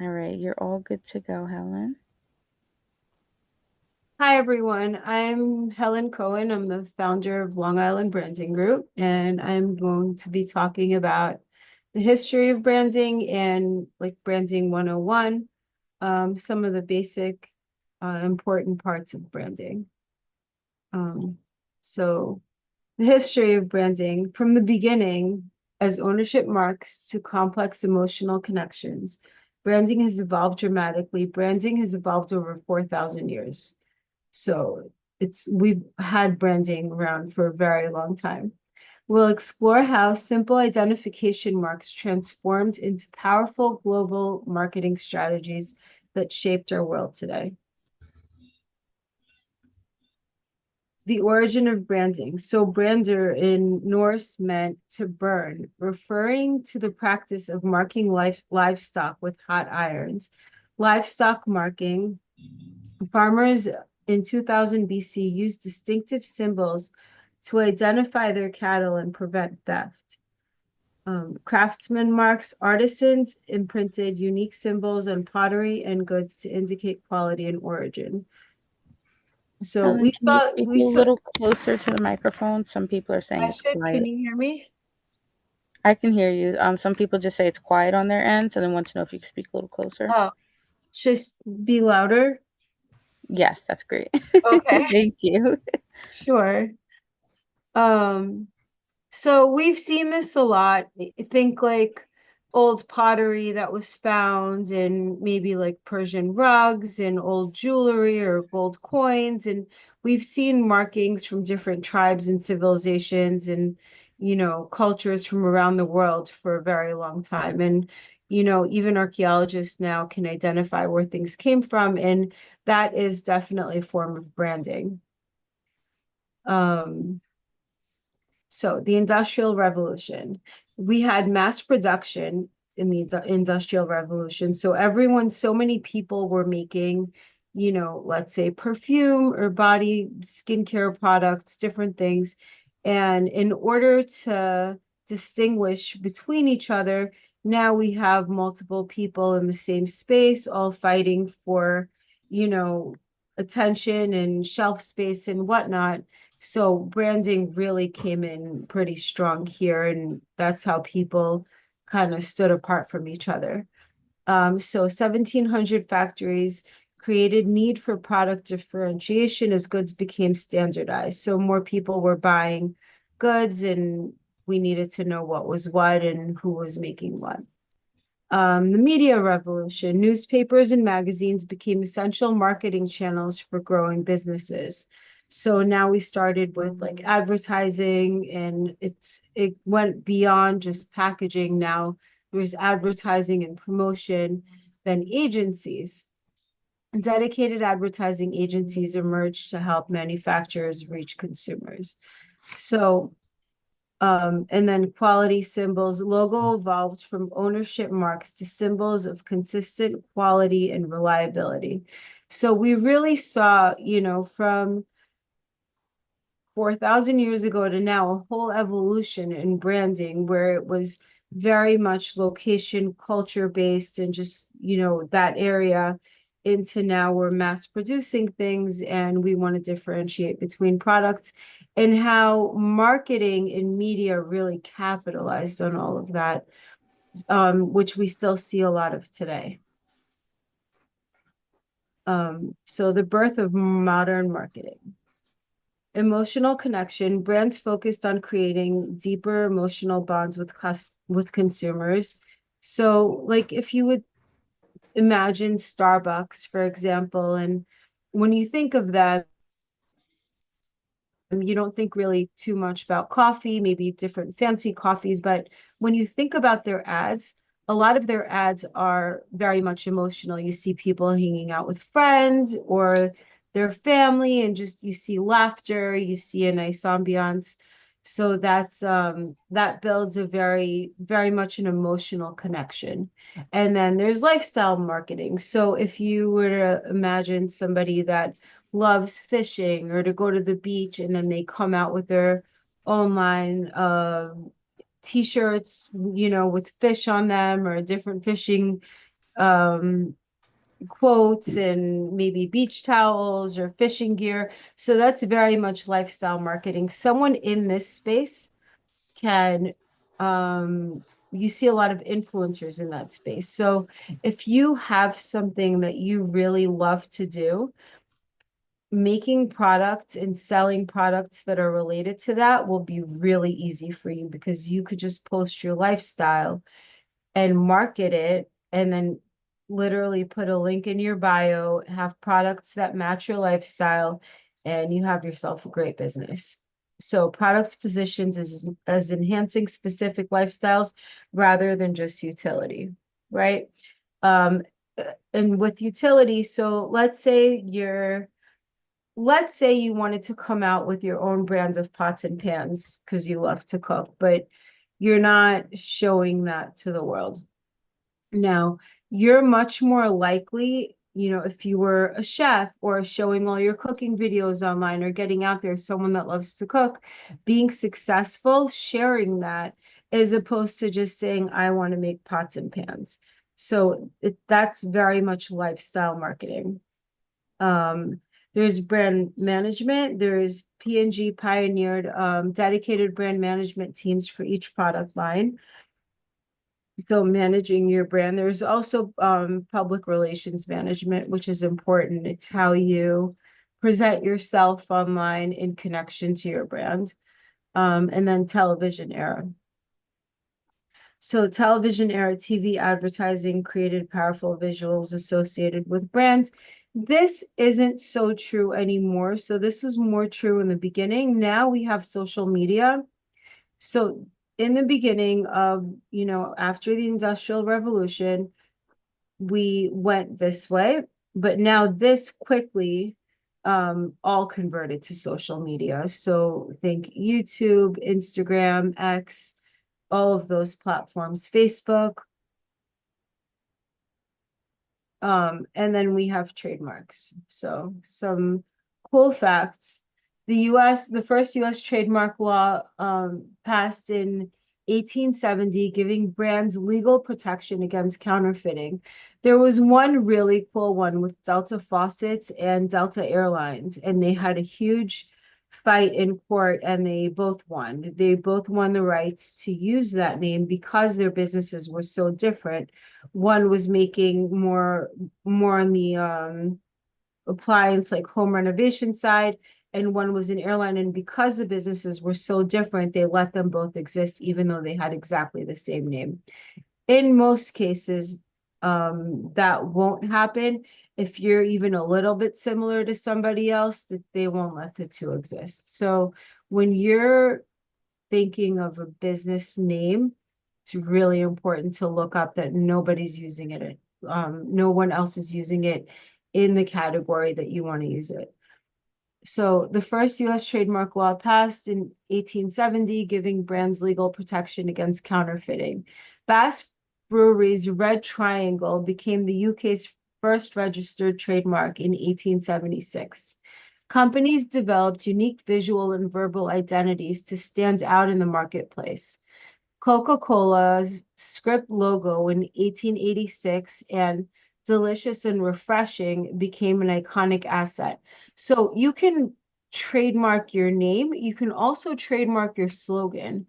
All right, you're all good to go, Helen. Hi, everyone. I'm Helen Cohen. I'm the founder of Long Island Branding Group, and I'm going to be talking about the history of branding and like branding 101, some of the basic important parts of branding. Um, so the history of branding from the beginning as ownership marks to complex emotional connections. Branding has evolved dramatically. Branding has evolved over 4,000 years. So we've had branding around for a very long time. We'll explore how simple identification marks transformed into powerful global marketing strategies that shaped our world today. The origin of branding. So brander in Norse meant to burn, referring to the practice of marking livestock with hot irons. Livestock marking. Farmers in 2000 BC used distinctive symbols to identify their cattle and prevent theft. Craftsman marks, artisans imprinted unique symbols on pottery and goods to indicate quality and origin. So Helen, we can you thought speak a we saw. little closer to the microphone? Some people are saying I it's should. Can quiet. you hear me? I can hear you. Some people just say it's quiet on their end, so they want to know if you can speak a little closer. Oh, just be louder. Yes, that's great. Okay, Thank you. sure. Um, So we've seen this a lot. I think like old pottery that was found and maybe like Persian rugs and old jewelry or gold coins. And we've seen markings from different tribes and civilizations and, cultures from around the world for a very long time. And, even archaeologists now can identify where things came from. And that is definitely a form of branding. Um, So the Industrial Revolution, we had mass production in the Industrial Revolution. So so many people were making, let's say perfume or body skincare products, different things. And in order to distinguish between each other, now we have multiple people in the same space, all fighting for, you know, attention and shelf space and whatnot. So branding really came in pretty strong here, and that's how people kind of stood apart from each other. So 1700 factories created need for product differentiation as goods became standardized. So more people were buying goods, and we needed to know what was what and who was making what. The media revolution, newspapers and magazines became essential marketing channels for growing businesses. So now we started with like advertising and it went beyond just packaging. Now there's advertising and promotion, then agencies. Dedicated advertising agencies emerged to help manufacturers reach consumers. So and then quality symbols. Logo evolved from ownership marks to symbols of consistent quality and reliability. So we really saw, from 4,000 years ago to now, a whole evolution in branding where it was very much location culture based and just, that area into now we're mass producing things and we want to differentiate between products and how marketing and media really capitalized on all of that, which we still see a lot of today. So the birth of modern marketing. Emotional connection, brands focused on creating deeper emotional bonds with consumers. So, like if you would imagine Starbucks, for example, and when you think of them, you don't think really too much about coffee, maybe different fancy coffees, but when you think about their ads, a lot of their ads are very much emotional. You see people hanging out with friends or their family, and just you see laughter, you see a nice ambiance. So that builds a very much an emotional connection. And then there's lifestyle marketing. So if you were to imagine somebody that loves fishing or to go to the beach and then they come out with their own line of t-shirts, with fish on them or different fishing um, quotes and maybe beach towels or fishing gear. So that's very much lifestyle marketing. Someone in this space can, you see a lot of influencers in that space. So if you have something that you really love to do, making products and selling products that are related to that will be really easy for you because you could just post your lifestyle and market it and then literally put a link in your bio, have products that match your lifestyle, and you have yourself a great business. So products positioned as enhancing specific lifestyles rather than just utility, right? Um, and with utility, so let's say you wanted to come out with your own brand of pots and pans because you love to cook, but you're not showing that to the world. Now, you're much more likely, if you were a chef or showing all your cooking videos online or getting out there, someone that loves to cook, being successful, sharing that, as opposed to just saying, I want to make pots and pans. So that's very much lifestyle marketing. Um, there's brand management. There's P&G pioneered dedicated brand management teams for each product line. So managing your brand. There's also public relations management, which is important. It's how you present yourself online in connection to your brand. And then television era. So television era TV advertising created powerful visuals associated with brands. This isn't so true anymore. So this was more true in the beginning. Now we have social media. So in the beginning of, after the Industrial Revolution, we went this way, but now this quickly all converted to social media. So think YouTube, Instagram, X, all of those platforms, Facebook. And then we have trademarks. So some cool facts. The first US trademark law passed in 1870, giving brands legal protection against counterfeiting. There was one really cool one with Delta Faucets and Delta Airlines, and they had a huge fight in court and they both won. They both won the rights to use that name because their businesses were so different. One was making more on the appliance like home renovation side, and one was an airline. And because the businesses were so different, they let them both exist even though they had exactly the same name. In most cases, that won't happen. If you're even a little bit similar to somebody else, that they won't let the two exist. So when you're thinking of a business name, it's really important to look up that nobody's using it. No one else is using it in the category that you want to use it. So the first US trademark law passed in 1870, giving brands legal protection against counterfeiting. Bass Brewery's Red Triangle became the UK's first registered trademark in 1876. Companies developed unique visual and verbal identities to stand out in the marketplace. Coca-Cola's script logo in 1886 and delicious and refreshing became an iconic asset. So you can trademark your name. You can also trademark your slogan.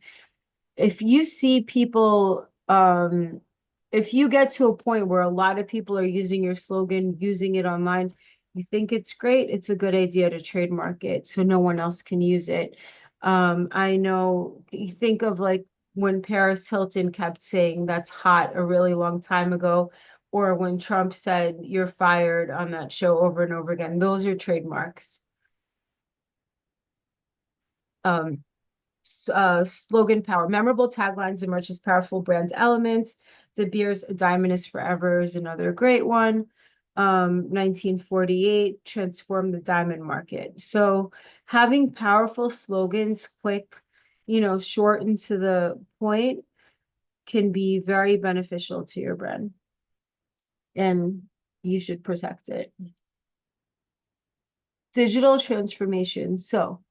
If you see people, if you get to a point where a lot of people are using your slogan, using it online, you think it's great, it's a good idea to trademark it so no one else can use it. I know you think of like when Paris Hilton kept saying that's hot a really long time ago, or when Trump said you're fired on that show over and over again. Those are trademarks. Um, Slogan power. Memorable taglines emerge as powerful brand elements. De Beers, A Diamond is Forever is another great one. 1948 transformed the diamond market. So having powerful slogans, quick, short and to the point, can be very beneficial to your brand, and you should protect it. Digital transformation. So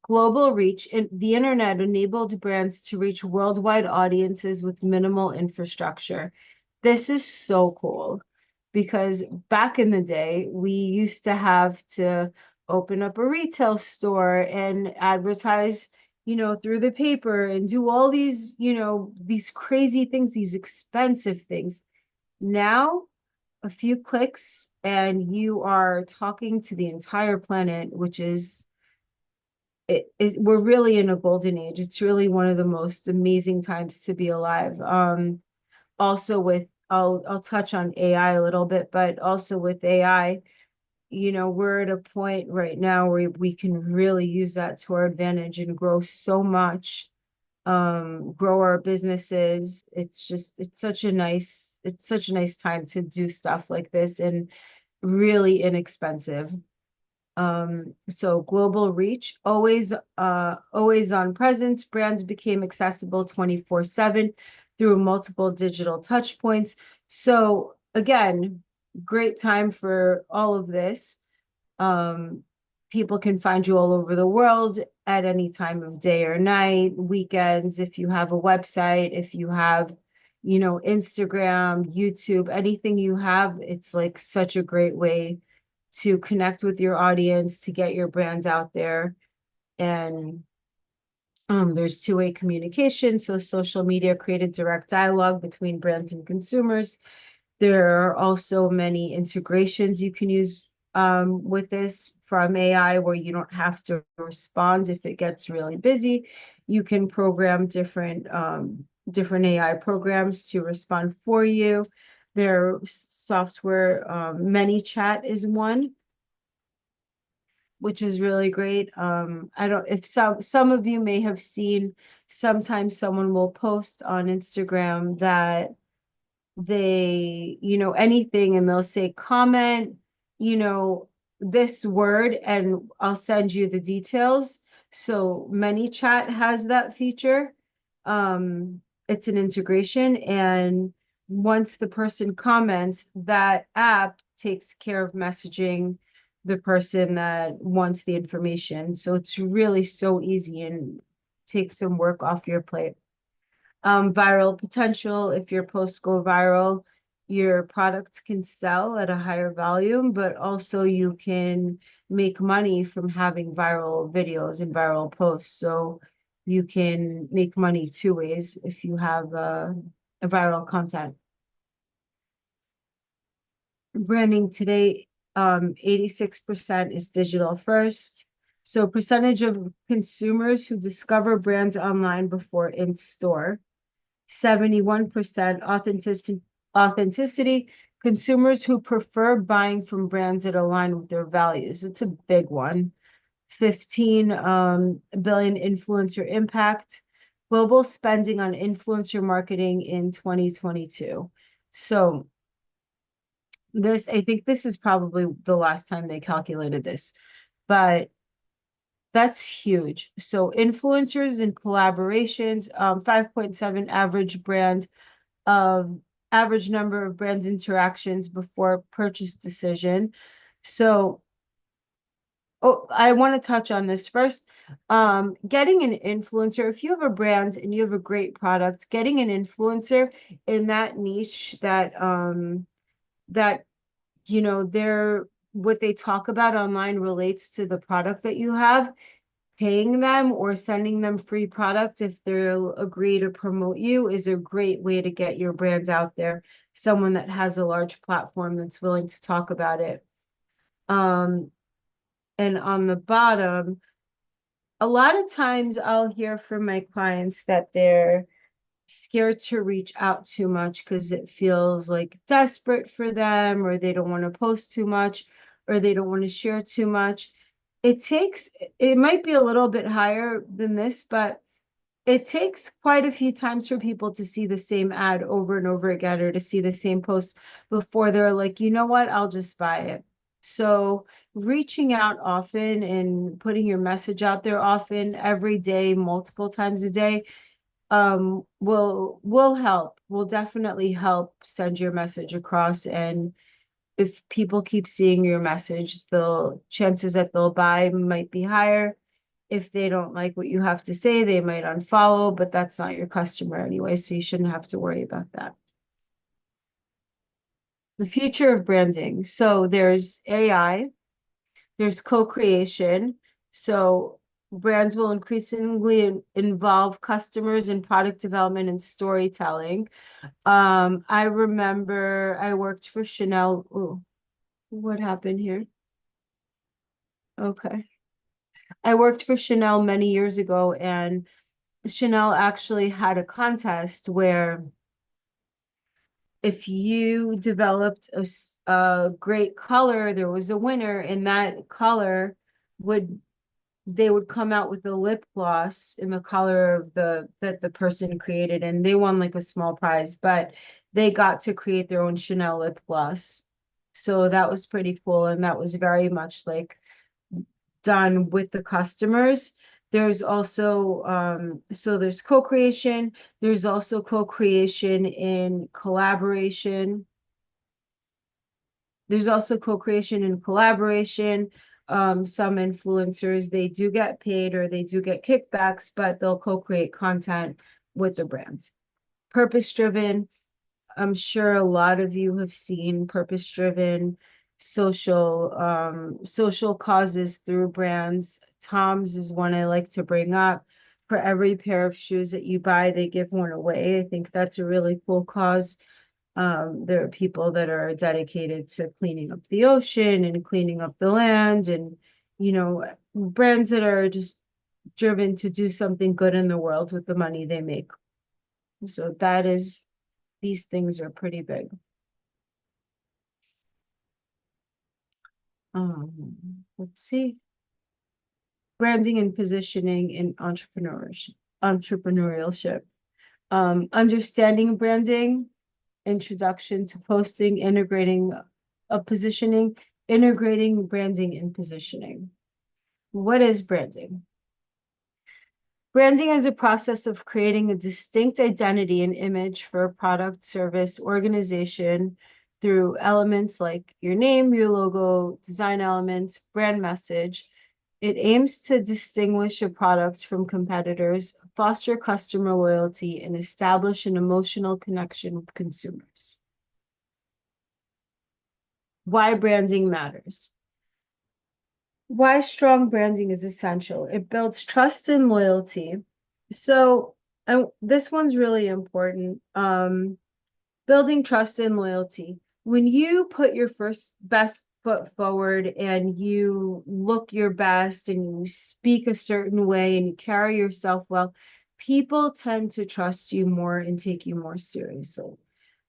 global reach and the internet enabled brands to reach worldwide audiences with minimal infrastructure. This is so cool because back in the day, we used to have to open up a retail store and advertise, through the paper and do all these, these crazy things, these expensive things. Now, a few clicks and you are talking to the entire planet, which is we're really in a golden age. It's really one of the most amazing times to be alive. Also with I'll touch on AI a little bit, but also with AI, we're at a point right now where we can really use that to our advantage and grow so much, grow our businesses. It's such a nice time to do stuff like this and really inexpensive. So global reach, always on presence, brands became accessible 24/7 through multiple digital touch points. So again, great time for all of this. Um, People can find you all over the world at any time of day or night, weekends, if you have a website, if you have, Instagram, YouTube, anything you have, it's like such a great way to connect with your audience, to get your brand out there. And there's two-way communication. So social media created direct dialogue between brands and consumers. There are also many integrations you can use with this from AI where you don't have to respond if it gets really busy. You can program different AI programs to respond for you. Their software, ManyChat is one, which is really great. I don't if some of you may have seen sometimes someone will post on Instagram that they, anything and they'll say comment, you know, this word and I'll send you the details. So ManyChat has that feature. It's an integration and once the person comments, that app takes care of messaging the person that wants the information. So it's really so easy and takes some work off your plate. Viral potential. If your posts go viral, your products can sell at a higher volume, but also you can make money from having viral videos and viral posts. So you can make money two ways if you have a viral content. Branding today, 86% is digital first. So percentage of consumers who discover brands online before in store. 71% authenticity, consumers who prefer buying from brands that align with their values. It's a big one. 15 billion influencer impact, global spending on influencer marketing in 2022. So I think this is probably the last time they calculated this, but that's huge. So influencers and collaborations, 5.7 average number of brands interactions before purchase decision. So, I want to touch on this first. Getting an influencer, if you have a brand and you have a great product, getting an influencer in that niche that they're what they talk about online relates to the product that you have, paying them or sending them free product if they'll agree to promote you is a great way to get your brand out there. Someone that has a large platform that's willing to talk about it. Um, and on the bottom, a lot of times I'll hear from my clients that they're scared to reach out too much because it feels like desperate for them, or they don't want to post too much, or they don't want to share too much. It might be a little bit higher than this, but it takes quite a few times for people to see the same ad over and over again or to see the same post before they're like, you know what, I'll just buy it. So reaching out often and putting your message out there often, every day, multiple times a day, will help, will definitely help send your message across. And if people keep seeing your message, the chances that they'll buy might be higher. If they don't like what you have to say, they might unfollow, but that's not your customer anyway, so you shouldn't have to worry about that. The future of branding. So there's AI, there's co-creation. So brands will increasingly involve customers in product development and storytelling. I remember I worked for Chanel. Ooh, what happened here? Okay. I worked for Chanel many years ago, and Chanel actually had a contest where if you developed a great color, there was a winner, and that color would they would come out with a lip gloss in the color of the that the person created, and they won like a small prize, but they got to create their own Chanel lip gloss. So that was pretty cool, and that was very much like done with the customers. There's also so there's co-creation, there's also co-creation in collaboration. There's also co-creation and collaboration. Some influencers, they do get paid or they do get kickbacks, but they'll co-create content with the brands. Purpose-driven, I'm sure a lot of you have seen purpose-driven social causes through brands. Tom's is one I like to bring up. For every pair of shoes that you buy, they give one away. I think that's a really cool cause. There are people that are dedicated to cleaning up the ocean and cleaning up the land, and brands that are just driven to do something good in the world with the money they make. So these things are pretty big. Let's see. Branding and positioning in entrepreneurship. Understanding branding, introduction to posting, integrating a positioning, integrating branding and positioning. What is branding? Branding is a process of creating a distinct identity and image for a product, service, organization through elements like your name, your logo, design elements, brand message. It aims to distinguish a product from competitors, foster customer loyalty, and establish an emotional connection with consumers. Why branding matters. Why strong branding is essential. It builds trust and loyalty. So, this one's really important. Building trust and loyalty. When you put your first best foot forward and you look your best and you speak a certain way and you carry yourself well, people tend to trust you more and take you more seriously.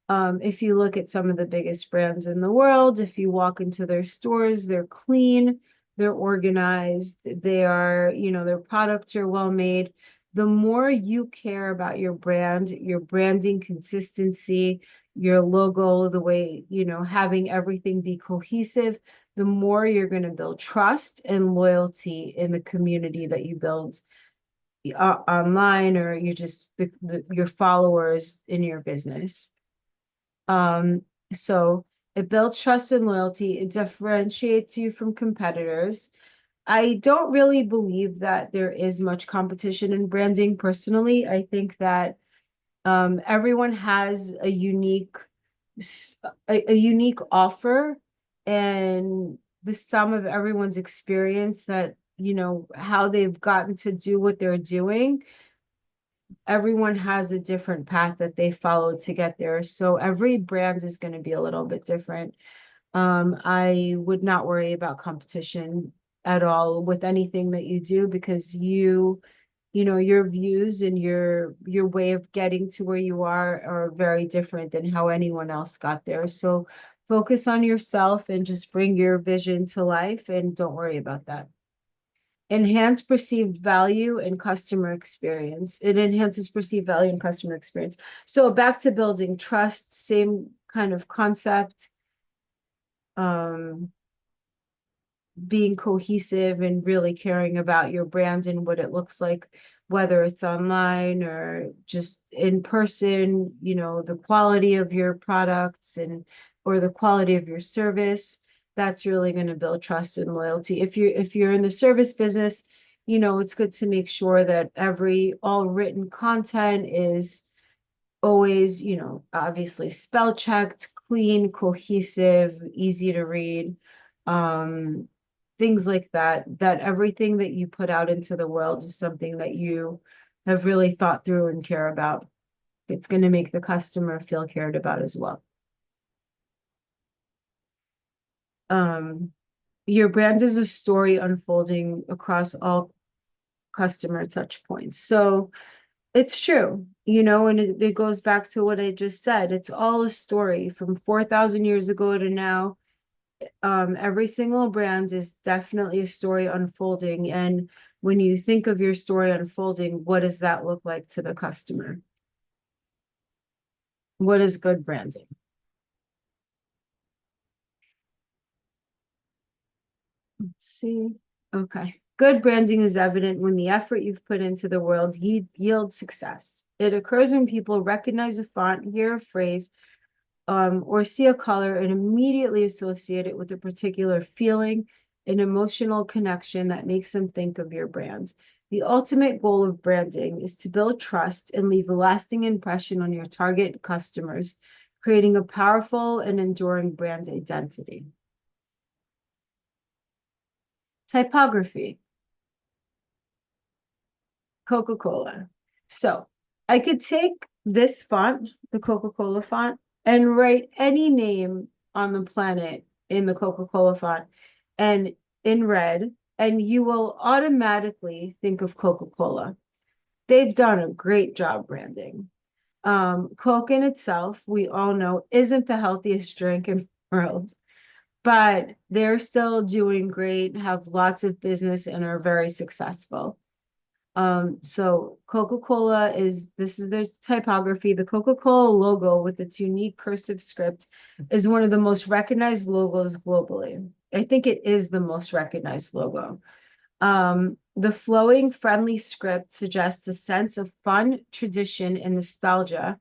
If you look at some of the biggest brands in the world, if you walk into their stores, they're clean, they're organized, they are, their products are well made. The more you care about your brand, your branding consistency, your logo, the way, having everything be cohesive, the more you're going to build trust and loyalty in the community that you build online, or you just your followers in your business. So it builds trust and loyalty. It differentiates you from competitors. I don't really believe that there is much competition in branding personally. I think that everyone has a unique offer, and the sum of everyone's experience that, how they've gotten to do what they're doing, everyone has a different path that they follow to get there. So every brand is going to be a little bit different. I would not worry about competition at all with anything that you do, because your views and your way of getting to where you are very different than how anyone else got there. So focus on yourself and just bring your vision to life, and don't worry about that. Enhance perceived value and customer experience. It enhances perceived value and customer experience. So back to building trust, same kind of concept. Being cohesive and really caring about your brand and what it looks like, whether it's online or just in person, the quality of your products and or the quality of your service. That's really going to build trust and loyalty. If you're in the service business, it's good to make sure that all written content is always, obviously spell checked, clean, cohesive, easy to read, um, things like that, that everything that you put out into the world is something that you have really thought through and care about. It's going to make the customer feel cared about as well. Um, your brand is a story unfolding across all customer touch points. So it's true, and it goes back to what I just said. It's all a story from 4,000 years ago to now. Every single brand is definitely a story unfolding. And when you think of your story unfolding, what does that look like to the customer? What is good branding? Let's see. Okay. Good branding is evident when the effort you've put into the world yields success. It occurs when people recognize a font, hear a phrase, or see a color and immediately associate it with a particular feeling, an emotional connection that makes them think of your brand. The ultimate goal of branding is to build trust and leave a lasting impression on your target customers, creating a powerful and enduring brand identity. Typography, Coca-Cola. So I could take this font, the Coca-Cola font, and write any name on the planet in the Coca-Cola font and in red, and you will automatically think of Coca-Cola. They've done a great job branding. Coke in itself, we all know, isn't the healthiest drink in the world, but they're still doing great, have lots of business, and are very successful. So Coca-Cola this is the typography. The Coca-Cola logo with its unique cursive script is one of the most recognized logos globally. I think it is the most recognized logo. The flowing, friendly script suggests a sense of fun, tradition, and nostalgia,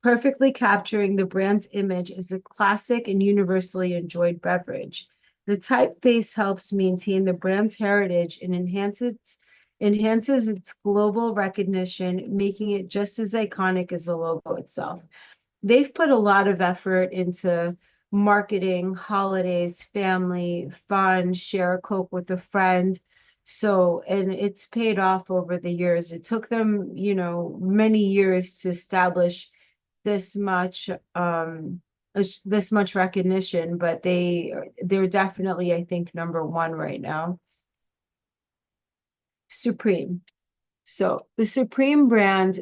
perfectly capturing the brand's image as a classic and universally enjoyed beverage. The typeface helps maintain the brand's heritage and enhances its global recognition, making it just as iconic as the logo itself. They've put a lot of effort into marketing, holidays, family, fun, share a Coke with a friend. So, and it's paid off over the years. It took them, many years to establish this much this much recognition, but they're definitely, I think, number one right now. Supreme. So the Supreme brand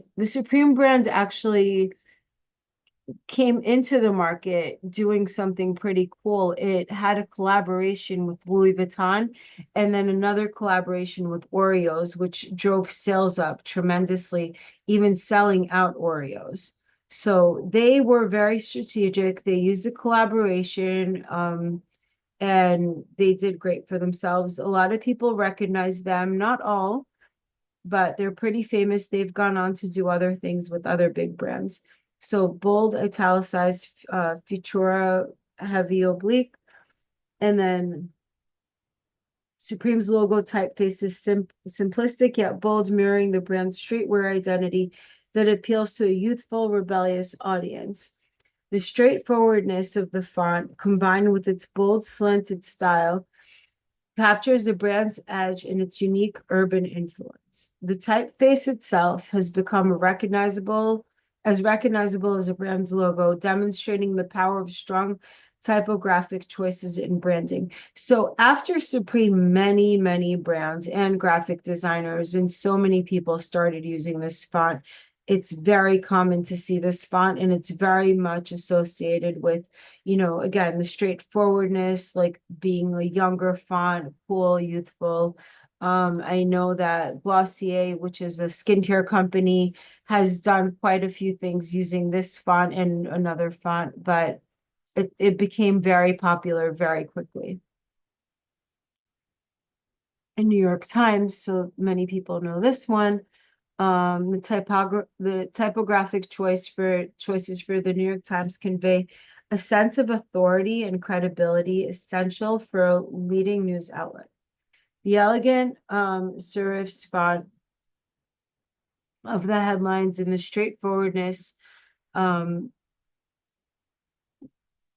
actually came into the market doing something pretty cool. It had a collaboration with Louis Vuitton and then another collaboration with Oreos, which drove sales up tremendously, even selling out Oreos. So they were very strategic. They used the collaboration, and they did great for themselves. A lot of people recognize them, not all, but they're pretty famous. They've gone on to do other things with other big brands. So bold, italicized, Futura, heavy oblique, and then Supreme's logo typeface is simplistic yet bold, mirroring the brand's streetwear identity that appeals to a youthful, rebellious audience. The straightforwardness of the font, combined with its bold, slanted style, captures the brand's edge and its unique urban influence. The typeface itself has become recognizable as a brand's logo, demonstrating the power of strong typographic choices in branding. So after Supreme, many, many brands and graphic designers and so many people started using this font. It's very common to see this font, and it's very much associated with, again, the straightforwardness, like being a younger font, cool, youthful. I know that Glossier, which is a skincare company, has done quite a few things using this font and another font, but it became very popular very quickly. In New York Times, so many people know this one. The typographic choices for the New York Times convey a sense of authority and credibility essential for a leading news outlet. The elegant serif font of the headlines and the straightforwardness um,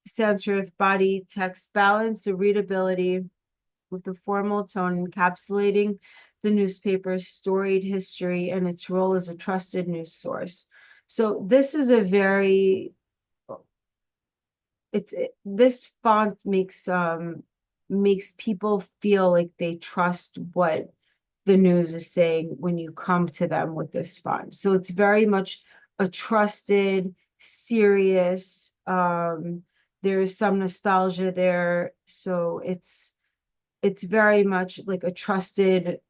sans serif body text balance the readability with the formal tone encapsulating the newspaper's storied history and its role as a trusted news source. So this is a very this font makes people feel like they trust what the news is saying when you come to them with this font. So it's very much a trusted, serious, there's some nostalgia there. So it's very much like a trusted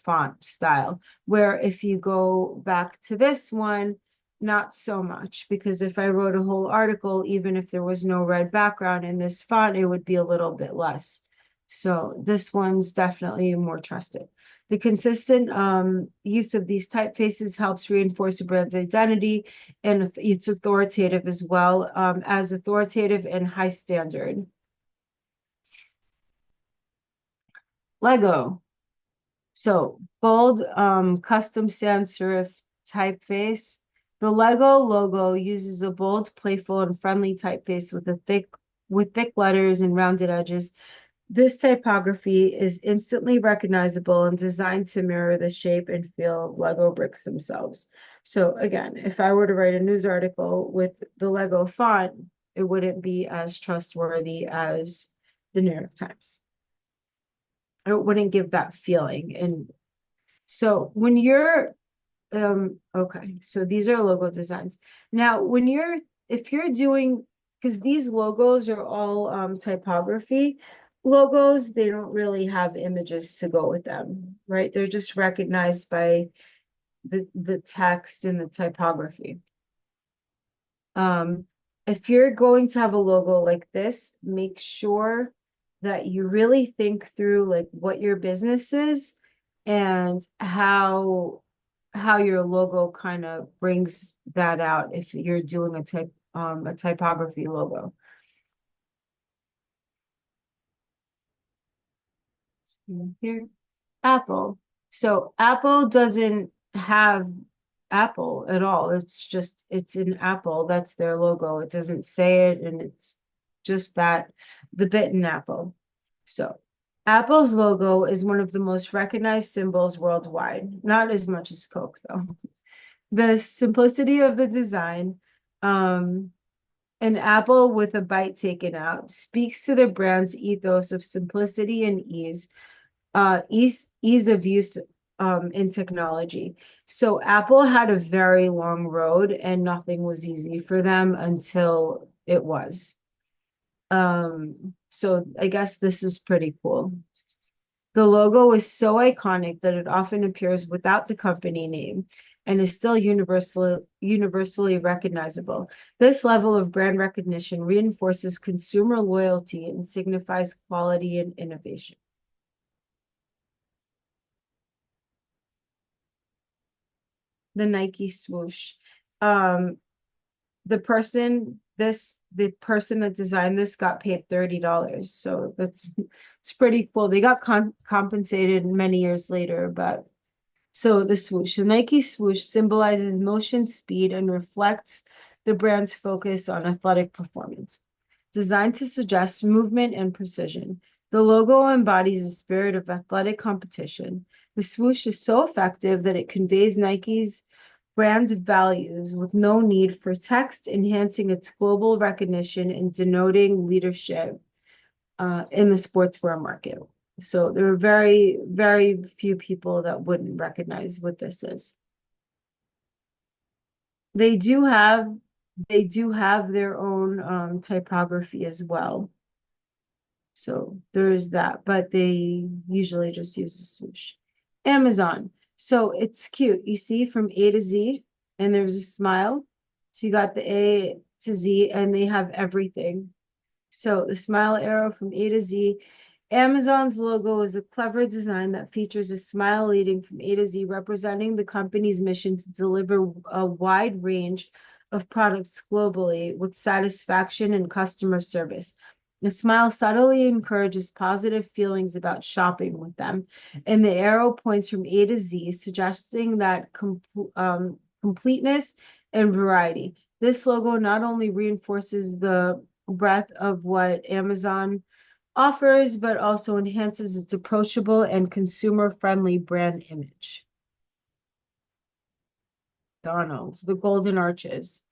font style. Where if you go back to this one, not so much, because if I wrote a whole article, even if there was no red background in this font, it would be a little bit less. So this one's definitely more trusted. The consistent use of these typefaces helps reinforce a brand's identity, and it's authoritative as well, as authoritative and high standard. Lego. So bold, custom sans serif typeface. The Lego logo uses a bold, playful, and friendly typeface with thick letters and rounded edges. This typography is instantly recognizable and designed to mirror the shape and feel of Lego bricks themselves. So again, if I were to write a news article with the Lego font, it wouldn't be as trustworthy as the New York Times. It wouldn't give that feeling. And so when you're okay, so these are logo designs. Now, if you're doing, because these logos are all typography logos, they don't really have images to go with them, right? They're just recognized by the text and the typography. Um, if you're going to have a logo like this, make sure that you really think through like what your business is and how your logo kind of brings that out if you're doing a typography logo. Here, Apple. So Apple doesn't have Apple at all. It's an Apple. That's their logo. It doesn't say it, and it's just that the bit in Apple. So Apple's logo is one of the most recognized symbols worldwide. Not as much as Coke, though. The simplicity of the design, um, an apple with a bite taken out, speaks to the brand's ethos of simplicity and ease of use in technology. So Apple had a very long road and nothing was easy for them until it was. So I guess this is pretty cool. The logo is so iconic that it often appears without the company name and is still universally recognizable. This level of brand recognition reinforces consumer loyalty and signifies quality and innovation. The Nike swoosh. Um, the person that designed this got paid $30. So it's pretty cool. They got compensated many years later, but so the swoosh, the Nike swoosh symbolizes motion, speed, and reflects the brand's focus on athletic performance. Designed to suggest movement and precision, the logo embodies the spirit of athletic competition. The swoosh is so effective that it conveys Nike's brand values with no need for text, enhancing its global recognition and denoting leadership in the sportswear market. So there are very, very few people that wouldn't recognize what this is. They do have they do have their own typography as well. So there is that, but they usually just use a swoosh. Amazon. So it's cute. You see from A to Z, and there's a smile. So you got the A to Z, and they have everything. So the smile arrow from A to Z. Amazon's logo is a clever design that features a smile leading from A to Z, representing the company's mission to deliver a wide range of products globally with satisfaction and customer service. The smile subtly encourages positive feelings about shopping with them, and the arrow points from A to Z, suggesting that completeness and variety. This logo not only reinforces the breadth of what Amazon offers, but also enhances its approachable and consumer-friendly brand image. McDonald's, the Golden Arches.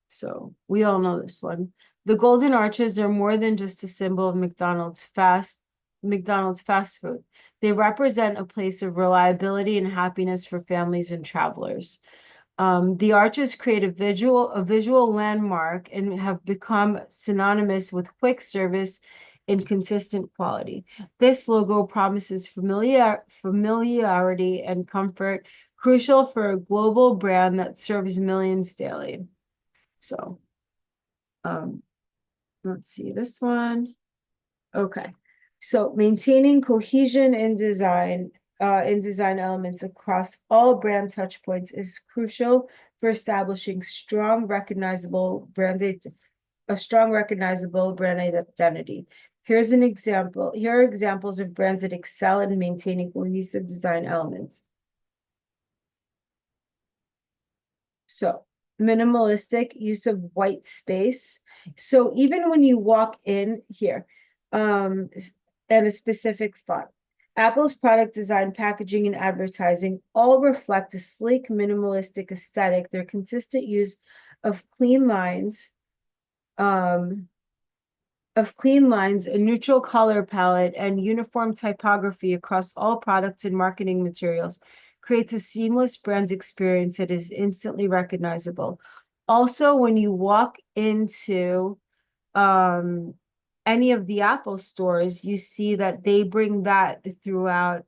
So we all know this one. The Golden Arches are more than just a symbol of McDonald's fast food. They represent a place of reliability and happiness for families and travelers. The arches create a visual landmark and have become synonymous with quick service and consistent quality. This logo promises familiarity and comfort, crucial for a global brand that serves millions daily. So, um, let's see this one. Okay. So maintaining cohesion in design elements across all brand touch points is crucial for establishing a strong recognizable brand identity. Here's an example. Here are examples of brands that excel in maintaining cohesive design elements. So minimalistic use of white space. So even when you walk in here, and a specific font, Apple's product design, packaging, and advertising all reflect a sleek, minimalistic aesthetic. Their consistent use of clean lines, um, a neutral color palette, and uniform typography across all products and marketing materials creates a seamless brand experience that is instantly recognizable. Also, when you walk into um, any of the Apple stores, you see that they bring that throughout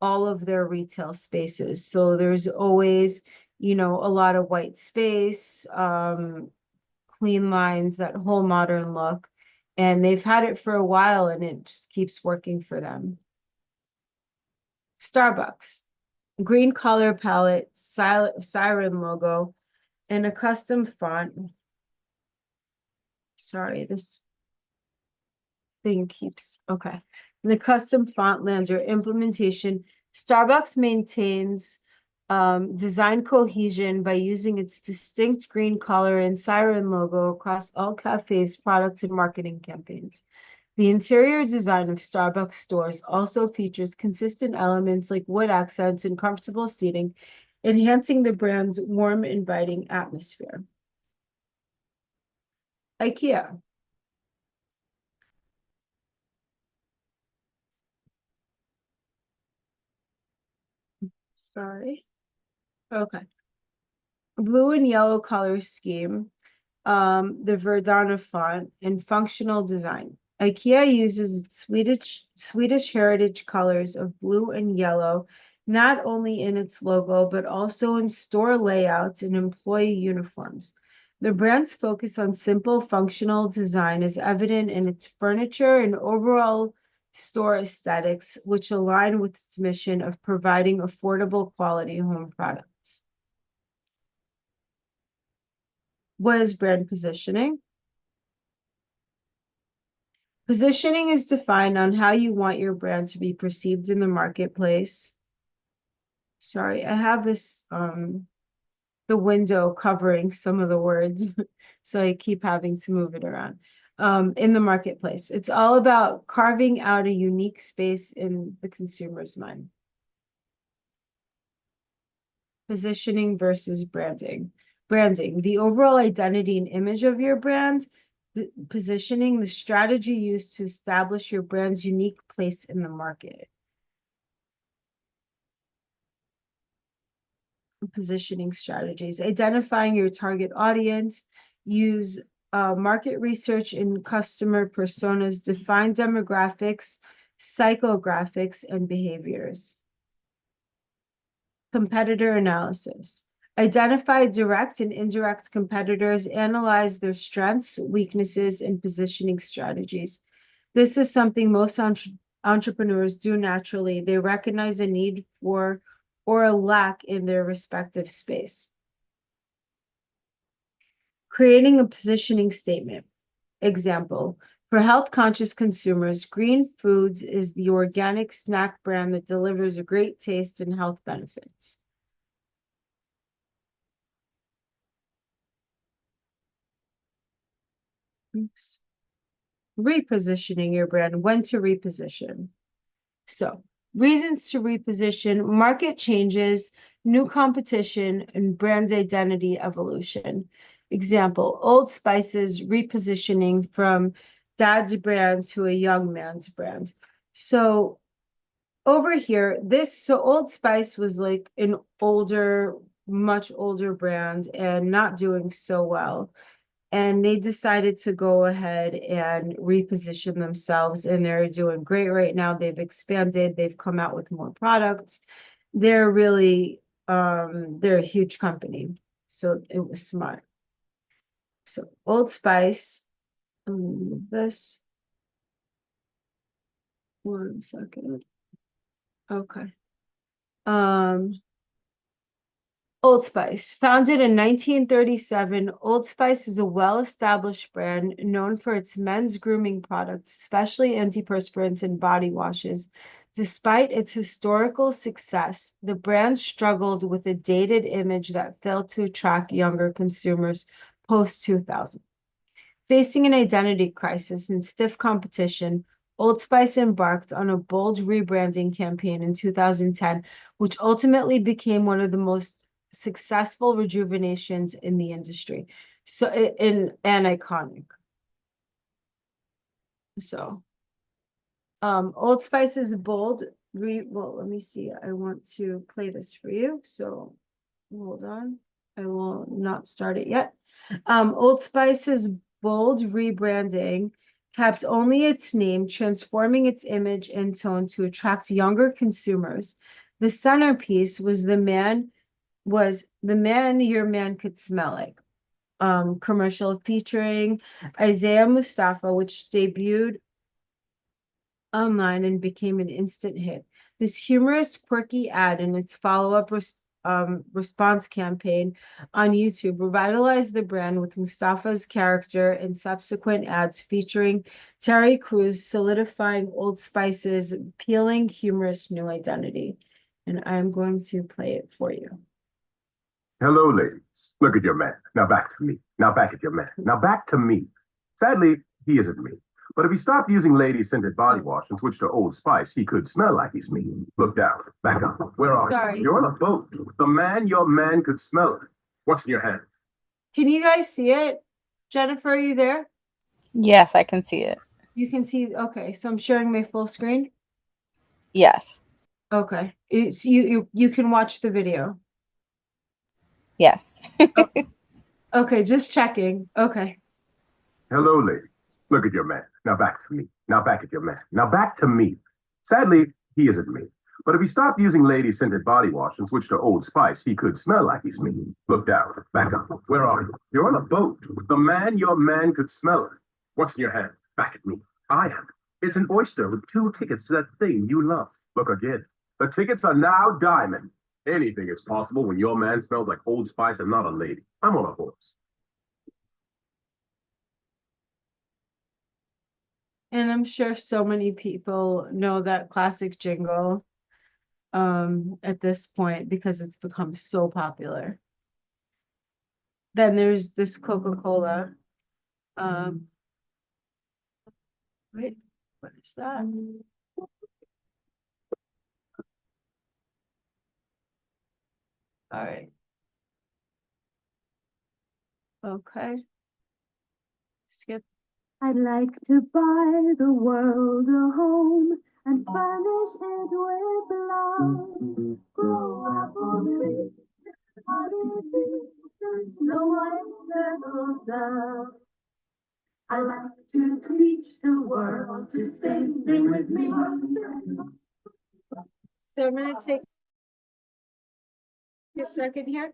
all of their retail spaces. So there's always, a lot of white space, clean lines, that whole modern look. And they've had it for a while and it just keeps working for them. Starbucks, green color palette, siren logo, and a custom font. Sorry, this thing keeps, okay. The custom font Lancer implementation. Starbucks maintains design cohesion by using its distinct green color and siren logo across all cafes, products, and marketing campaigns. The interior design of Starbucks stores also features consistent elements like wood accents and comfortable seating, enhancing the brand's warm, inviting atmosphere. IKEA. Sorry. Okay. Blue and yellow color scheme, the Verdana font, and functional design. IKEA uses its Swedish heritage colors of blue and yellow, not only in its logo, but also in store layouts and employee uniforms. The brand's focus on simple, functional design is evident in its furniture and overall store aesthetics, which align with its mission of providing affordable quality home products. What is brand positioning? Positioning is defined on how you want your brand to be perceived in the marketplace. Sorry, I have this the window covering some of the words, so I keep having to move it around. In the marketplace, it's all about carving out a unique space in the consumer's mind. Positioning versus branding. Branding, the overall identity and image of your brand. Positioning, the strategy used to establish your brand's unique place in the market. Positioning strategies, identifying your target audience, use market research and customer personas, define demographics, psychographics, and behaviors. Competitor analysis. Identify direct and indirect competitors, analyze their strengths, weaknesses, and positioning strategies. This is something most entrepreneurs do naturally. They recognize a need for or a lack in their respective space. Creating a positioning statement. Example, for health-conscious consumers, Green Foods is the organic snack brand that delivers a great taste and health benefits. oops, repositioning your brand, when to reposition. So, reasons to reposition, market changes, new competition, and brand identity evolution. Example, Old Spice's repositioning from dad's brand to a young man's brand. So, over here, so Old Spice was like an older, much older brand and not doing so well, and they decided to go ahead and reposition themselves, and they're doing great right now. They've expanded, they've come out with more products. They're really they're a huge company, so it was smart. So Old Spice, this, one second. Okay. um Old Spice, founded in 1937, Old Spice is a well-established brand known for its men's grooming products, especially antiperspirants and body washes. Despite its historical success, the brand struggled with a dated image that failed to attract younger consumers post-2000. Facing an identity crisis and stiff competition, Old Spice embarked on a bold rebranding campaign in 2010, which ultimately became one of the most successful rejuvenations in the industry. So, in and iconic. So, Old Spice is bold. Well, let me see. I want to play this for you. So, hold on. I will not start it yet. Old Spice's bold rebranding kept only its name, transforming its image and tone to attract younger consumers. The centerpiece was the man your man could smell like. Commercial featuring Isaiah Mustafa, which debuted online and became an instant hit. This humorous, quirky ad and its follow-up response campaign on YouTube revitalized the brand with Mustafa's character and subsequent ads featuring Terry Crews, solidifying Old Spice's appealing, humorous new identity. And I'm going to play it for you. Hello, ladies. Look at your man. Now back to me. Now back at your man. Now back to me. Sadly, he isn't me. But if he stopped using lady-scented body wash and switched to Old Spice, he could smell like he's me. Look down. Back up. Where are Sorry. you? You're on a boat. The man, your man could smell it. What's in your hand? Can you guys see it? Jennifer, are you there? Yes, I can see it. You can see, okay, so I'm sharing my full screen. Yes. Okay. It's you can watch the video. Yes. Oh, okay, just checking. Okay. Hello, ladies. Look at your man. Now back to me. Now back at your man. Now back to me. Sadly, he isn't me. But if he stopped using lady-scented body wash and switched to Old Spice, he could smell like he's me. Look down. Back up. Where are you? You're on a boat. The man, your man could smell it. What's in your hand? Back at me. I have it. It's an oyster with 2 tickets to that thing you love. Look again. The tickets are now diamond. Anything is possible when your man smells like Old Spice and not a lady. I'm on a horse. And I'm sure so many people know that classic jingle at this point because it's become so popular. Then there's this Coca-Cola. Um, wait, what is that? All right. Okay. Skip. I'd like to buy the world a home and furnish it with love. Grow apple trees, honey bees, so I settle down. I like to teach the world to sing with me. So I'm gonna take a second here.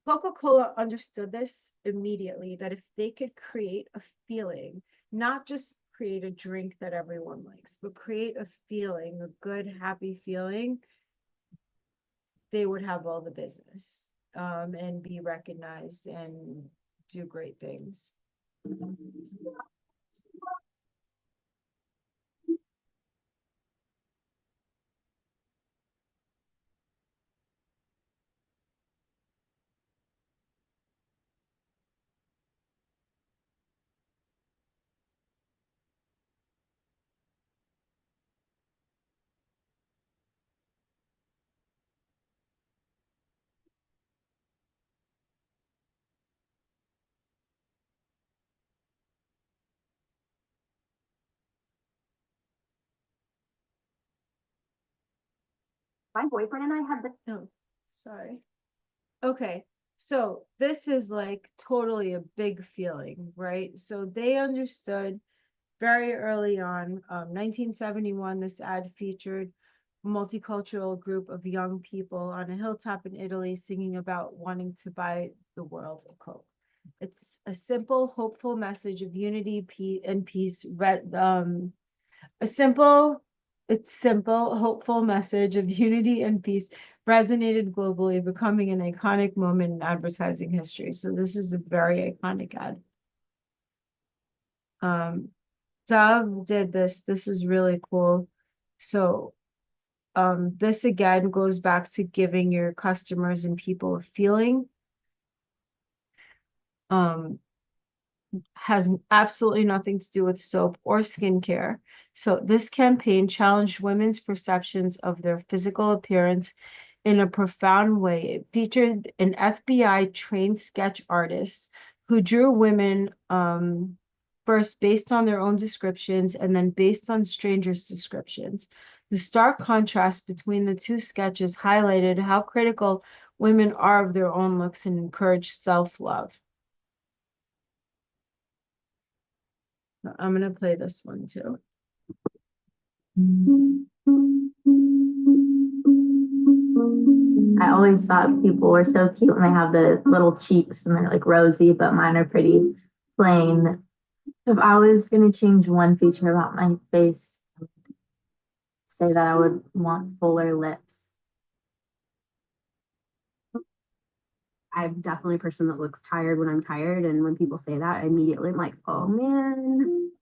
Coca-Cola understood this immediately, that if they could create a feeling, not just create a drink that everyone likes, but create a feeling, a good, happy feeling, they would have all the business, and be recognized and do great things. My boyfriend and I had the Oh, sorry. Okay, so this is like totally a big feeling, right? So they understood very early on, 1971, this ad featured a multicultural group of young people on a hilltop in Italy singing about wanting to buy the world a Coke. It's a simple, hopeful message of unity, peace. A simple, it's simple, hopeful message of unity and peace resonated globally, becoming an iconic moment in advertising history. So this is a very iconic ad. Dove did this. This is really cool. So this again goes back to giving your customers and people a feeling. Has absolutely nothing to do with soap or skincare. So this campaign challenged women's perceptions of their physical appearance in a profound way. It featured an FBI trained sketch artist who drew women first based on their own descriptions and then based on strangers' descriptions. The stark contrast between the two sketches highlighted how critical women are of their own looks and encouraged self-love. I'm gonna play this one too. I always thought people were so cute when they have the little cheeks and they're like rosy, but mine are pretty plain. If I was gonna change one feature about my face, say that I would want fuller lips. I'm definitely a person that looks tired when I'm tired, and when people say that, I immediately am like, oh man.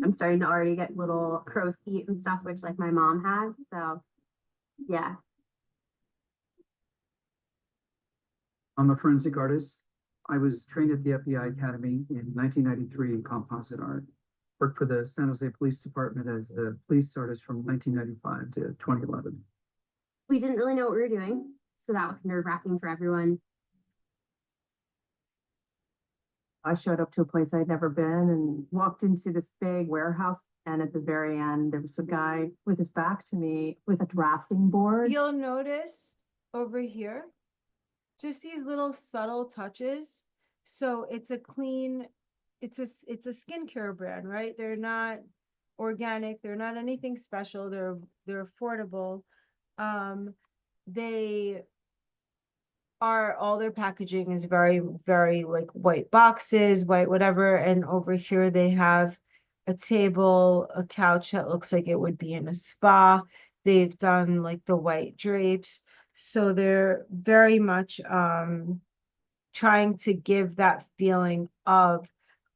I'm starting to already get little crow's feet and stuff, which like my mom has. So yeah. I'm a forensic artist. I was trained at the FBI Academy in 1993 in composite art. Worked for the San Jose Police Department as the police artist from 1995 to 2011. We didn't really know what we were doing, so that was nerve-wracking for everyone. I showed up to a place I'd never been and walked into this big warehouse. And at the very end, there was a guy with his back to me with a drafting board. You'll notice over here, just these little subtle touches. So it's a clean, it's a skincare brand, right? They're not organic, they're not anything special, they're affordable. They are, all their packaging is very, very like white boxes, white whatever, and over here they have a table, a couch that looks like it would be in a spa. They've done like the white drapes. So they're very much trying to give that feeling of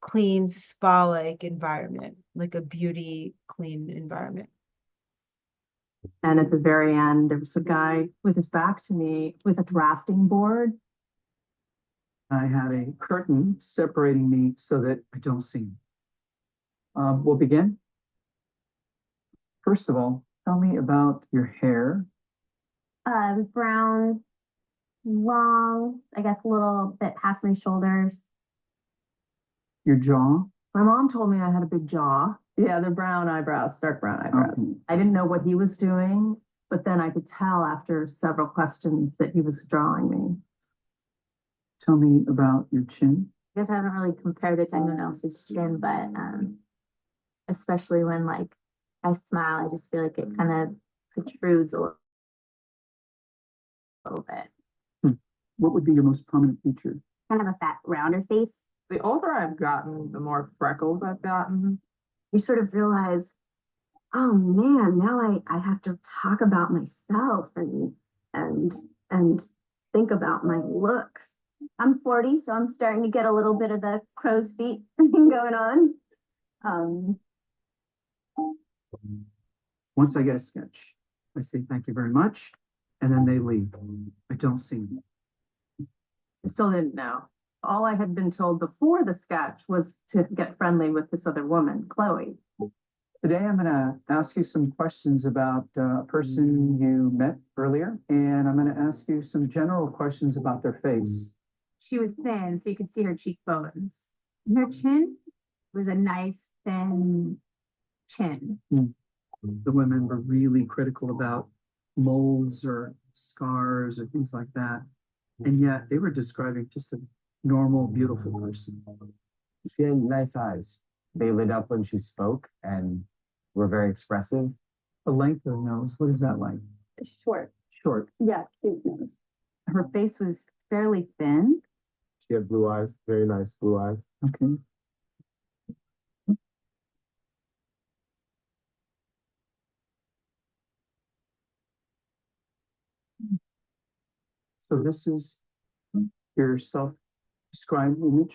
clean spa-like environment, like a beauty clean environment. And at the very end, there was a guy with his back to me with a drafting board. I had a curtain separating me so that I don't see him. We'll begin. First of all, tell me about your hair. Brown, long, I guess a little bit past my shoulders. Your jaw. My mom told me I had a big jaw. Yeah, they're brown eyebrows, dark brown eyebrows. Okay. I didn't know what he was doing, but then I could tell after several questions that he was drawing me. Tell me about your chin. I guess I haven't really compared it to anyone else's chin, but especially when like I smile, I just feel like it kind of protrudes a little bit. What would be your most prominent feature? Kind of a fat, rounder face. The older I've gotten, the more freckles I've gotten. You sort of realize, oh man, now I have to talk about myself and think about my looks. I'm 40, so I'm starting to get a little bit of the crow's feet thing going on. Once I get a sketch, I say thank you very much, and then they leave. I don't see them. I still didn't know. All I had been told before the sketch was to get friendly with this other woman, Chloe. Today, I'm going to ask you some questions about a person you met earlier, and I'm going to ask you some general questions about their face. She was thin, so you could see her cheekbones. And her chin was a nice, thin chin. the women were really critical about moles or scars or things like that. And yet they were describing just a normal, beautiful person. She had nice eyes. They lit up when she spoke and were very expressive. The length of the nose, what is that like? Short. Short. Yeah, cute nose. Her face was fairly thin. She had blue eyes, very nice blue eyes. Okay. So this is your self-described image.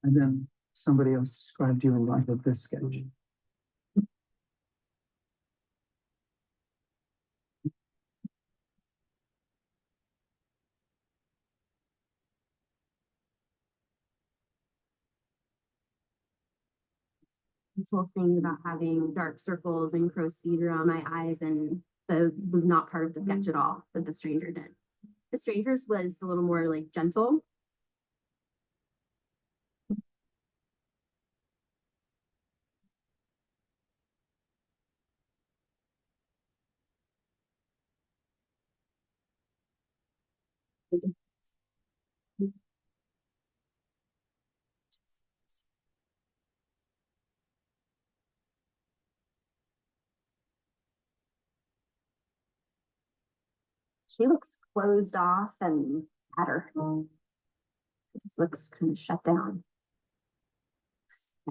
And then somebody else described you in light of this sketch. This whole thing about having dark circles and crow's feet around my eyes, and that was not part of the sketch at all that the stranger did. The stranger's was a little more like gentle. She looks closed off and at her. It just looks kind of shut down.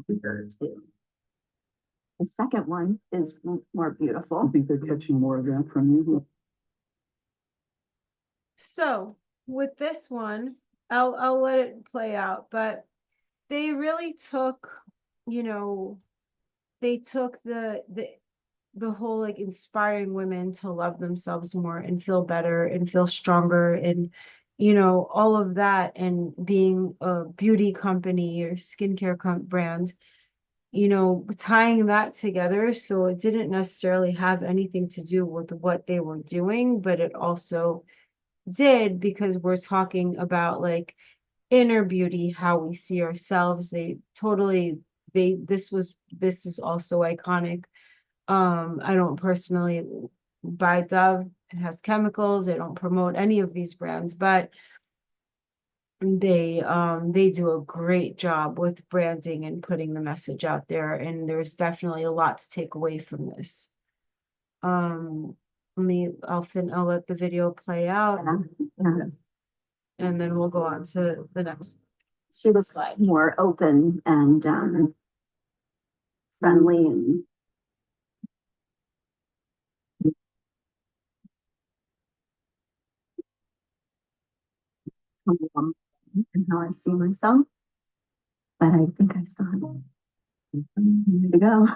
The second one is more I beautiful. think they're catching more of that from you. So with this one, I'll let it play out, but they really took, you know, they took the whole like inspiring women to love themselves more and feel better and feel stronger and all of that, and being a beauty company or skincare brand, tying that together. So it didn't necessarily have anything to do with what they were doing, but it also did, because we're talking about like inner beauty, how we see ourselves. This is also iconic. I don't personally buy Dove. It has chemicals. They don't promote any of these brands, but they do a great job with branding and putting the message out there. And there's definitely a lot to take away from this. I'll let the video play out, Yeah. and then we'll go on to the next. She looks like more open and friendly and and how I see myself. But I think I still have some way to go.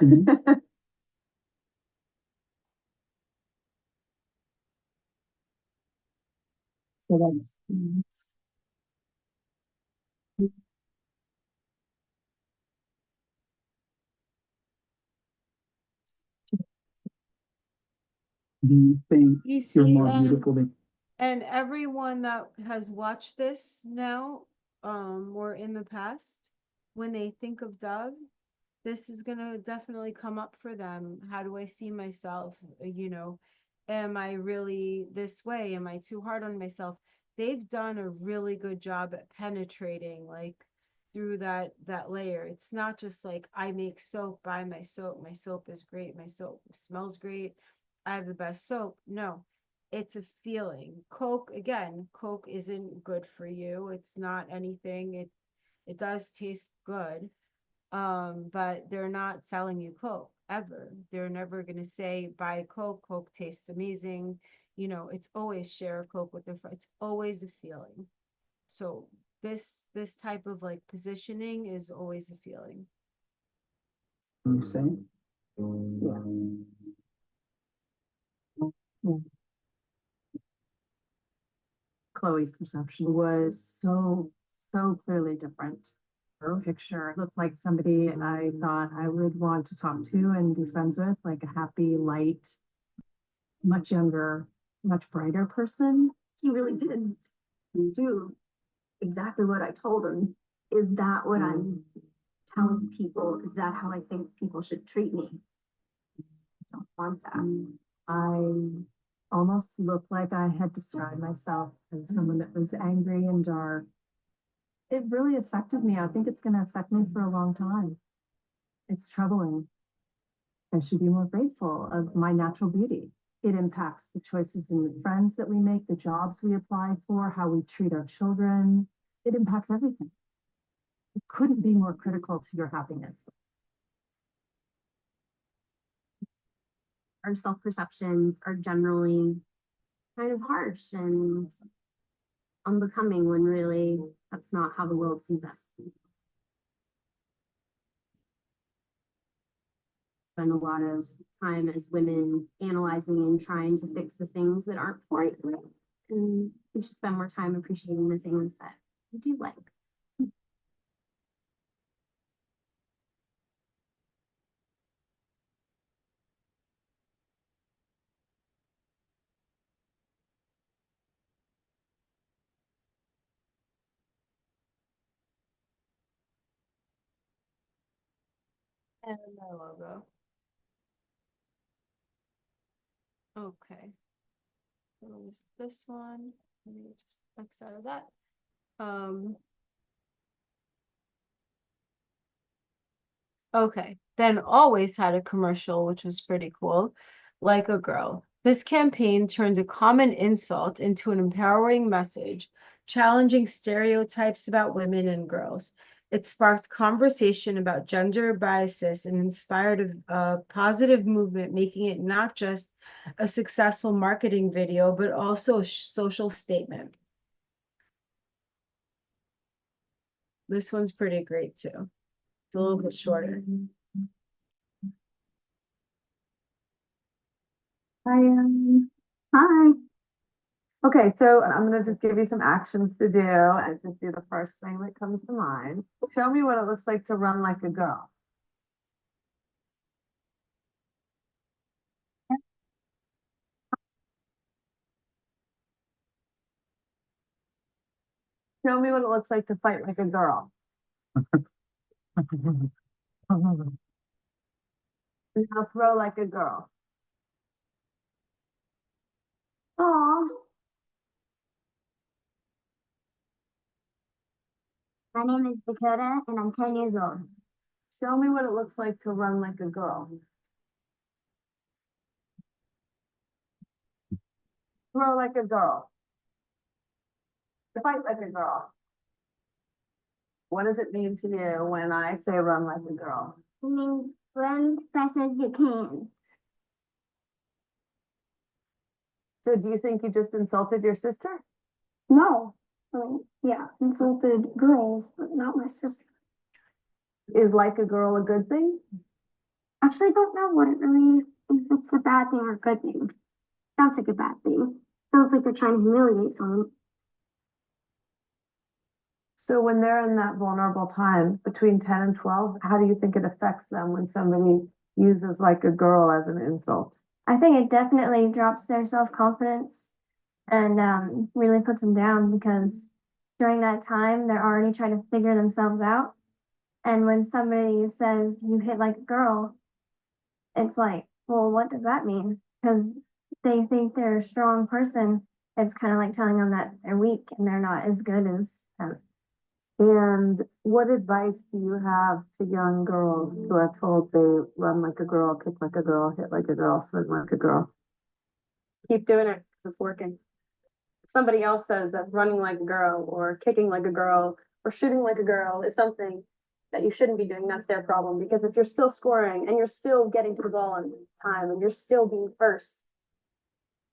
So that's Do you think You you're see, more beautiful than and everyone that has watched this now, or in the past, when they think of Dove, this is gonna definitely come up for them. How do I see myself? Am I really this way? Am I too hard on myself? They've done a really good job at penetrating like through that layer. It's not just like I make soap, buy my soap is great, my soap smells great, I have the best soap. No, it's a feeling. Coke isn't good for you. It's not anything. It does taste good, but they're not selling you Coke ever. They're never going to say buy Coke. Coke tastes amazing. It's always share a Coke with their friends. It's always a feeling. So this type of like positioning is always a feeling. you say? Chloe's perception was so clearly different. Her picture looked like somebody I thought I would want to talk to and be friends with, like a happy, light, much younger, much brighter person. he really did do exactly what I told him. Is that what I'm telling people, is that how I think people should treat me? I don't want that. I almost looked like I had described myself as someone that was angry and dark. It really affected me. I think it's going to affect me for a long time. It's troubling. I should be more grateful of my natural beauty. It impacts the choices and the friends that we make, the jobs we apply for, how we treat our children. It impacts everything. It couldn't be more critical to your happiness. Our self-perceptions are generally kind of harsh and unbecoming when really that's not how the world sees us. Spend a lot of time as women analyzing and trying to fix the things that aren't quite right. And we should spend more time appreciating the things that we do like. And my logo. Okay. So there's this one. Let me just X out of that. Okay. Then Always had a commercial, which was pretty cool. Like a Girl. This campaign turned a common insult into an empowering message, challenging stereotypes about women and girls. It sparked conversation about gender biases and inspired a positive movement, making it not just a successful marketing video, but also a social statement. This one's pretty great too. It's a little bit shorter. Hi. Okay, so I'm gonna just give you some actions to do and just do the first thing that comes to mind. Show me what it looks like to run like a girl. Show me what it looks like to fight like a girl. Now throw like a girl. Aw, my name is Dakota and I'm 10 years old. Show me what it looks like to run like a girl. Throw like a girl. Fight like a girl. What does it mean to you when I say run like a girl? I mean, run fast as you can. So do you think you just insulted your sister? No, I mean, yeah, insulted girls, but not my sister. Is like a girl a good thing? Actually, I don't know what it really, if it's a bad thing or a good thing. Sounds like a bad thing. Sounds like they're trying to humiliate someone. So when they're in that vulnerable time between 10 and 12, how do you think it affects them when somebody uses like a girl as an insult? I think it definitely drops their self-confidence and really puts them down because during that time they're already trying to figure themselves out. And when somebody says you hit like a girl, it's like, well, what does that mean? Because they think they're a strong person. It's kind of like telling them that they're weak and they're not as good as them. And what advice do you have to young girls who are told they run like a girl, kick like a girl, hit like a girl, swim like a girl? Keep doing it because it's working. If somebody else says that running like a girl or kicking like a girl or shooting like a girl is something that you shouldn't be doing, that's their problem. Because if you're still scoring and you're still getting to the ball on time and you're still being first,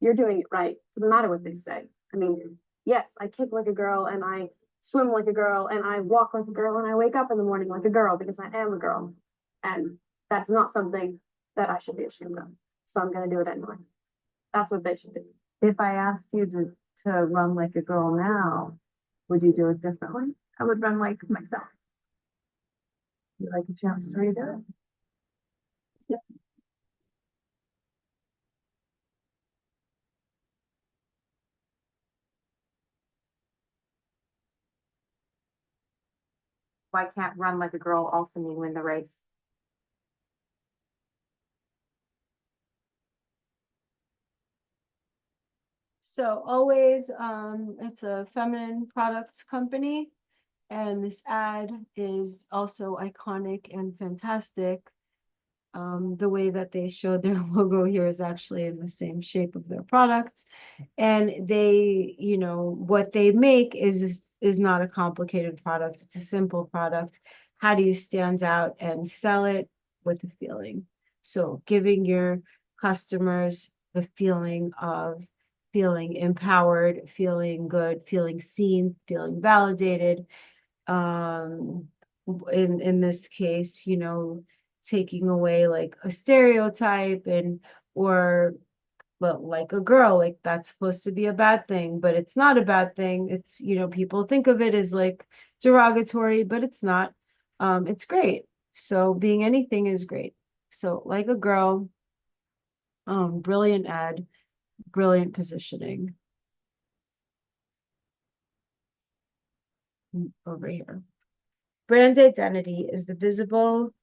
you're doing it right. Doesn't matter what they say. I mean, yes, I kick like a girl and I swim like a girl and I walk like a girl and I wake up in the morning like a girl because I am a girl. And that's not something that I should be ashamed of. So I'm going to do it anyway. That's what they should do. If I asked you to run like a girl now, would you do it differently? I would run like myself. You like a chance to redo it? why can't run like a girl also mean win the race? So always, it's a feminine products company, and this ad is also iconic and fantastic. The way that they showed their logo here is actually in the same shape of their products. And they, you know, what they make is not a complicated product. It's a simple product. How do you stand out and sell it with a feeling? So giving your customers the feeling of feeling empowered, feeling good, feeling seen, feeling validated. In this case, you know, taking away like a stereotype and or well, like a girl, like that's supposed to be a bad thing, but it's not a bad thing. It's, you know, people think of it as like derogatory, but it's not. It's great. So being anything is great. So like a girl, brilliant ad, brilliant positioning. Over here. Brand identity is the visible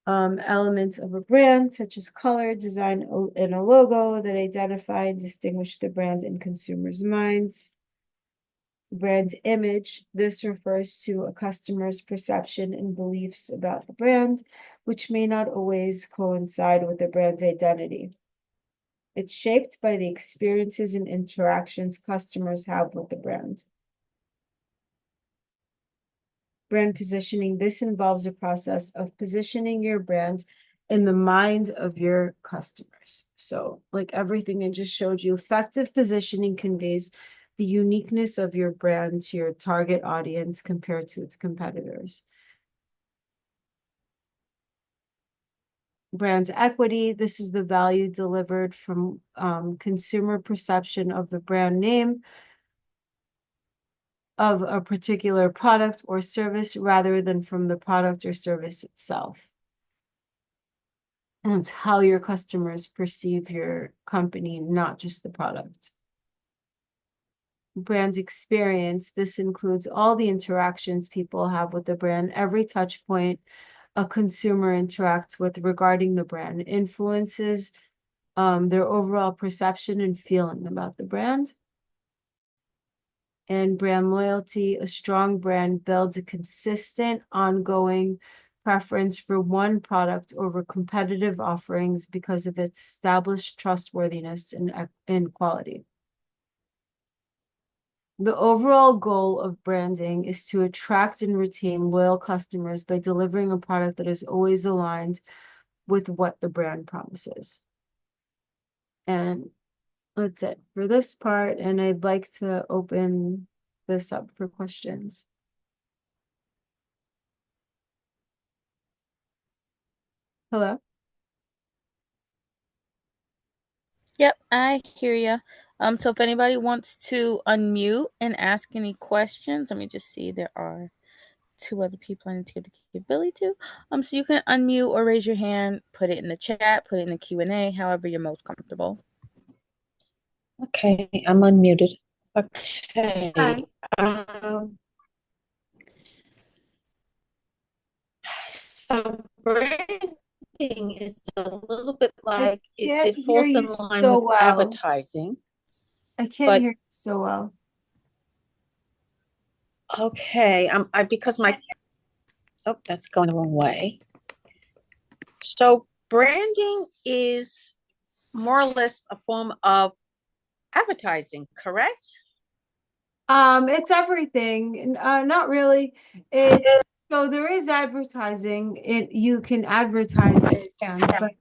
elements of a brand, such as color, design, and a logo that identify and distinguish the brand in consumers' minds. Brand image, this refers to a customer's perception and beliefs about the brand, which may not always coincide with the brand's identity. It's shaped by the experiences and interactions customers have with the brand. Brand positioning, this involves a process of positioning your brand in the mind of your customers. So like everything I just showed you, effective positioning conveys the uniqueness of your brand to your target audience compared to its competitors. Brand equity, this is the value delivered from consumer perception of the brand name of a particular product or service rather than from the product or service itself. And it's how your customers perceive your company, not just the product. Brand experience, this includes all the interactions people have with the brand, every touch point a consumer interacts with regarding the brand influences their overall perception and feeling about the brand. And brand loyalty, a strong brand builds a consistent, ongoing preference for one product over competitive offerings because of its established trustworthiness and quality. The overall goal of branding is to attract and retain loyal customers by delivering a product that is always aligned with what the brand promises. And that's it for this part, and I'd like to open this up for questions. Hello? Yep, I hear you. So if anybody wants to unmute and ask any questions, let me just see. There are 2 other people I need to give the capability to. So you can unmute or raise your hand, put it in the chat, put it in the Q&A, however you're most comfortable. Okay, I'm unmuted. Okay. Hi. So branding is a little bit like can't it falls hear in you line so with well. advertising. I can't But- hear you so well. Okay, because that's going the wrong way. So branding is more or less a form of advertising, correct? It's everything. Not really. So there is advertising. You can advertise your brand, but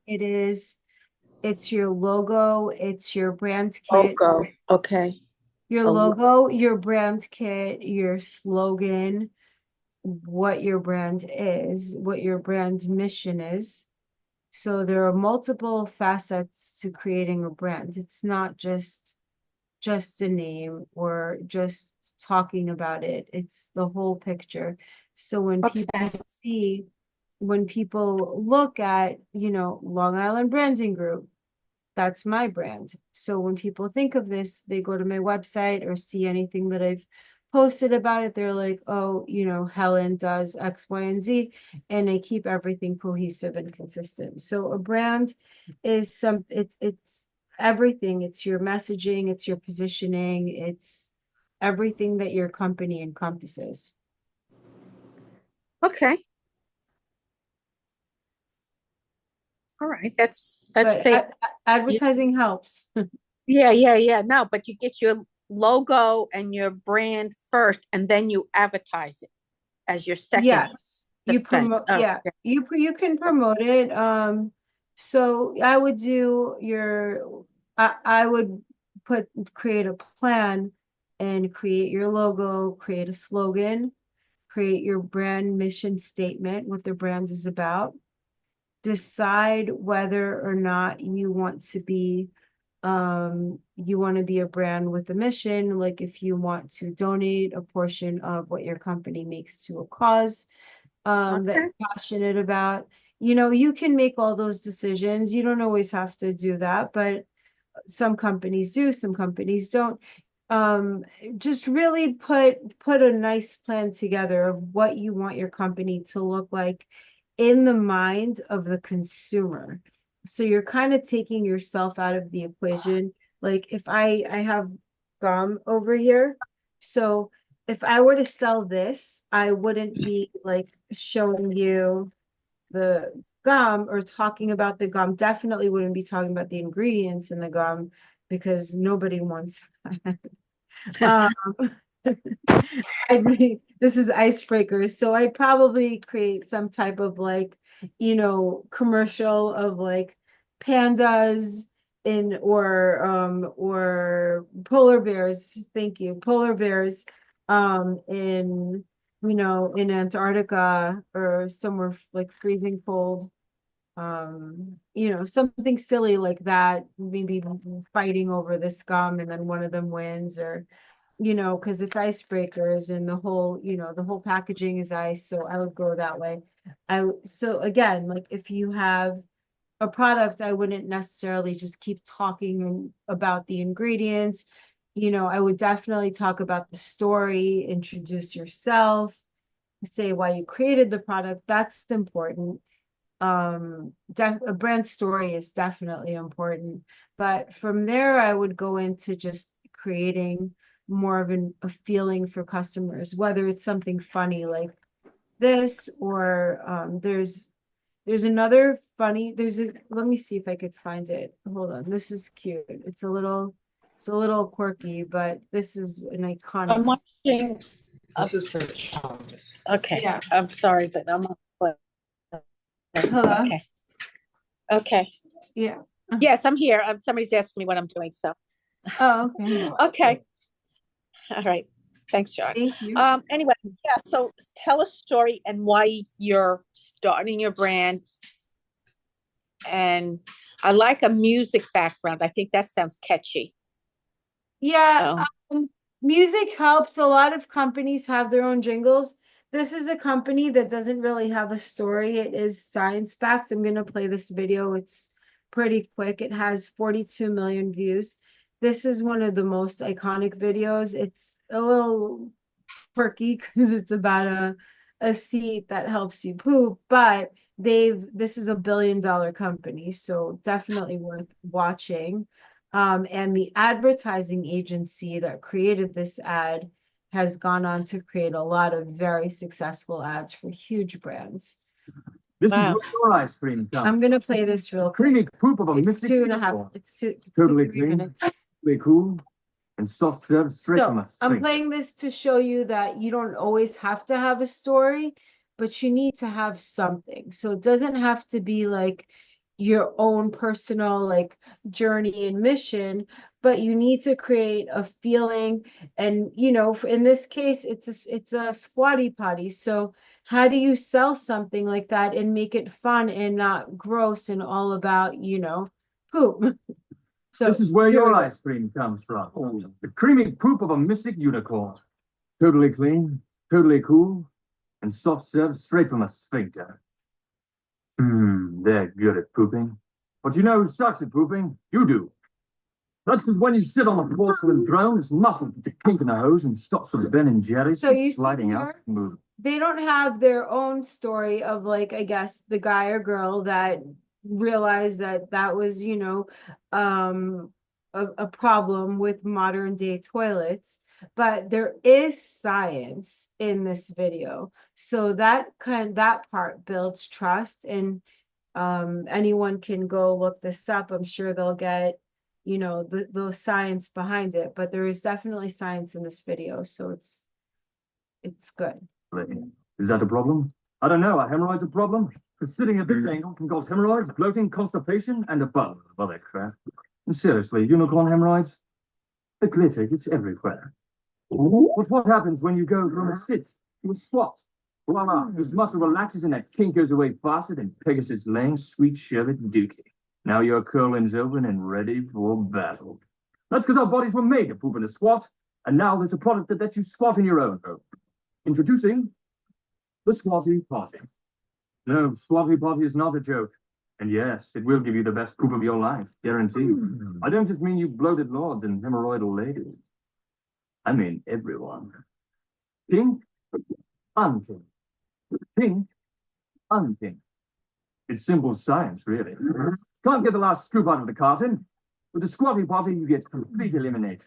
it's your logo, it's your brand kit. Okay. Your logo, your brand kit, your slogan, what your brand is, what your brand's mission is. So there are multiple facets to creating a brand. It's not just a name or just talking about it. It's the whole picture. So when people look at, Long Island Branding Group, that's my brand. So when people think of this, they go to my website or see anything that I've posted about it, they're like, oh, you know, Helen does X, Y, and Z, and they keep everything cohesive and consistent. So a brand is it's everything. It's your messaging, it's your positioning, it's everything that your company encompasses. Okay. All right, that's But fair. advertising helps. Yeah. No, but you get your logo and your brand first, and then you advertise it as your second Yes, you defense. promote. Oh, Yeah, you can promote it. So I would do your. I would create a plan and create your logo, create a slogan, create your brand mission statement, what the brand is about. Decide whether or not you want to be a brand with a mission, like if you want to donate a portion of what your company makes to a cause that Okay. you're passionate about. You know, you can make all those decisions. You don't always have to do that, but some companies do, some companies don't. Just really put a nice plan together of what you want your company to look like in the mind of the consumer. So you're kind of taking yourself out of the equation. Like if I have gum over here, so if I were to sell this, I wouldn't be like showing you the gum or talking about the gum. Definitely wouldn't be talking about the ingredients in the gum because nobody wants that. This is icebreakers, so I'd probably create some type of like, you know, commercial of like pandas in or polar bears. Thank you, polar bears in in Antarctica or somewhere like freezing cold. Something silly like that, maybe fighting over the scum and then one of them wins, or because it's icebreakers and the whole packaging is ice. So I would go that way. So again, like if you have a product, I wouldn't necessarily just keep talking about the ingredients. I would definitely talk about the story, introduce yourself, say why you created the product. That's important. A brand story is definitely important, but from there I would go into just creating more of a feeling for customers, whether it's something funny like this or there's another funny let me see if I could find it. Hold on, this is cute. It's a little quirky, but this is an iconic. I'm watching. This is for challenges. Okay. Yeah. I'm sorry, but I'm on. Hello? Okay. Okay. Yeah. Yes, I'm here. Somebody's asking me what I'm doing, so. Oh, okay. Okay. All right. Thanks, John. Thank you. Anyway, yeah, so tell a story and why you're starting your brand. And I like a music background. I think that sounds catchy. Yeah, music helps. A lot of companies have their own jingles. This is a company that doesn't really have a story. It is science-backed. I'm going to play this video. It's pretty quick. It has 42 million views. This is one of the most iconic videos. It's a little quirky because it's about a seat that helps you poop, but this is $1 billion company, so definitely worth watching. And the advertising agency that created this ad has gone on to create a lot of very successful ads for huge brands. This is where your ice cream comes. I'm gonna play this real quick. Creamy poop of a It's mystic 2.5. unicorn. It's two. Totally 3 clean, minutes. totally cool, and soft served straight from So the I'm spring. playing this to show you that you don't always have to have a story, but you need to have something. So it doesn't have to be like your own personal like journey and mission, but you need to create a feeling. And in this case, it's a squatty potty. So how do you sell something like that and make it fun and not gross and all about poop? So This is where here your we go. ice cream comes from. The creamy poop of a mystic unicorn. Totally clean, totally cool, and soft served straight from the sphincter. They're good at pooping. But you know who sucks at pooping? You do. That's because when you sit on a porcelain throne, it's muscle gets a kink in the hose and stops the Ben and Jerry's So you see sliding out here, smooth. they don't have their own story of like, I guess, the guy or girl that realized that that was, a problem with modern day toilets. But there is science in this video. So that part builds trust, and anyone can go look this up. I'm sure they'll get, the science behind it, but there is definitely science in this video, so it's good. Is that a problem? I don't know. Are hemorrhoids a problem? Because sitting at this angle can cause hemorrhoids, bloating, constipation, and a bunch of other crap. And seriously, unicorn hemorrhoids? The glitter gets everywhere. But what happens when you go from a sit to a squat? Voila, this muscle relaxes and that kink goes away faster than Pegasus Lane's sweet sherbet dookie. Now your colon's open and ready for battle. That's because our bodies were made to poop in a squat, and now there's a product that lets you squat in your own home. Introducing the Squatty Potty. No, Squatty Potty is not a joke. And yes, it will give you the best poop of your life, guaranteed. I don't just mean you bloated lords and hemorrhoidal ladies. I mean everyone. Pink, unpink. Pink, unpink. It's simple science, really. Can't get the last scoop out of the carton. With the Squatty Potty, you get complete elimination.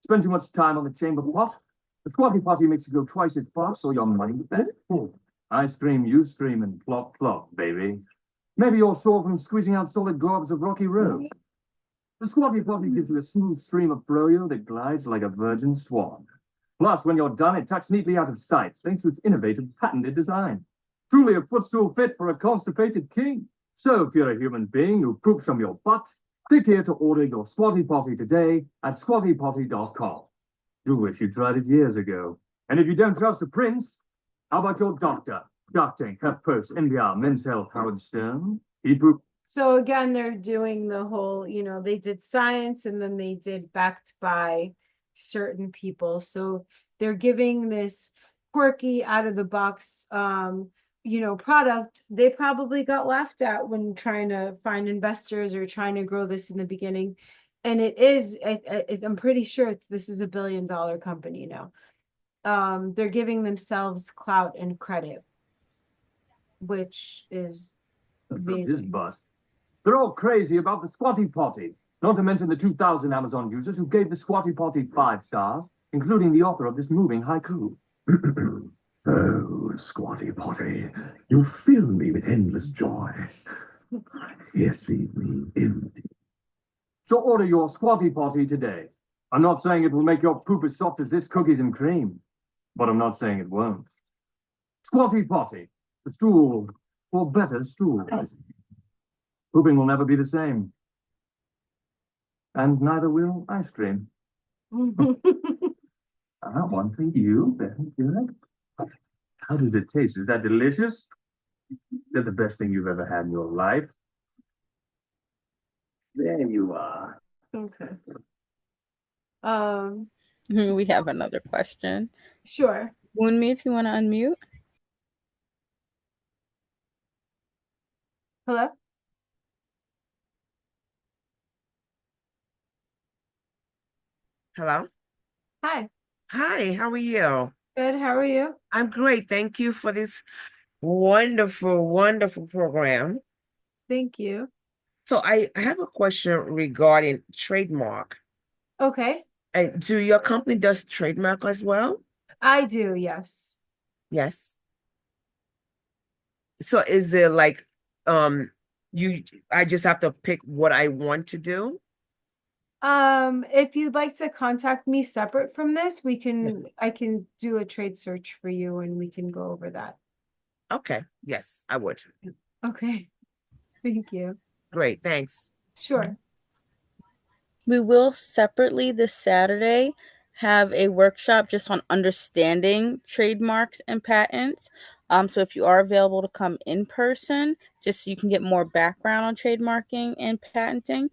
Spend too much time on the chamber pot. The Squatty Potty makes you go twice as fast, so your money back. I stream, you stream, and plop, plop, baby. Maybe you're sore from squeezing out solid gobs of Rocky Road. The Squatty Potty gives you a smooth stream of froyo that glides like a virgin swan. Plus, when you're done, it tucks neatly out of sight, thanks to its innovative, patented design. Truly a footstool fit for a constipated king. So, if you're a human being who poops from your butt, click here to order your Squatty Potty today at squattypotty.com. You wish you tried it years ago. And if you don't trust the prince, how about your doctor? Dr. HuffPost, NPR, Men's Health, Howard Stern. He pooped. So again, they're doing the whole, they did science and then they did backed by certain people. So they're giving this quirky out of the box, product. They probably got laughed at when trying to find investors or trying to grow this in the beginning. And it is, I'm pretty sure this is $1 billion company now. They're giving themselves clout and credit, which is amazing. Bust. They're all crazy about the Squatty Potty, not to mention the 2,000 Amazon users who gave the Squatty Potty 5 stars, including the author of this moving haiku. Oh, Squatty Potty, you fill me with endless joy, yet leave me empty. So order your Squatty Potty today. I'm not saying it will make your poop as soft as this cookies and cream, but I'm not saying it won't. Squatty Potty, the stool for better stool. Pooping will never be the same. And neither will ice cream. One for you, very good. How does it taste? Is that delicious? Is that the best thing you've ever had in your life? There you are. Okay. We have another question. Sure. Moonme, if you want to unmute. Hello? Hello? Hi. Hi, how are you? Good, how are you? I'm great. Thank you for this wonderful, wonderful program. Thank you. So I have a question regarding trademark. Okay. And do your company does trademark as well? I do, yes. Yes. So is it like I just have to pick what I want to do? If you'd like to contact me separate from this, I can do a trade search for you and we can go over that. Okay. Yes, I would. Okay. Thank you. Great, thanks. Sure. We will separately this Saturday have a workshop just on understanding trademarks and patents. So if you are available to come in person, just so you can get more background on trademarking and patenting,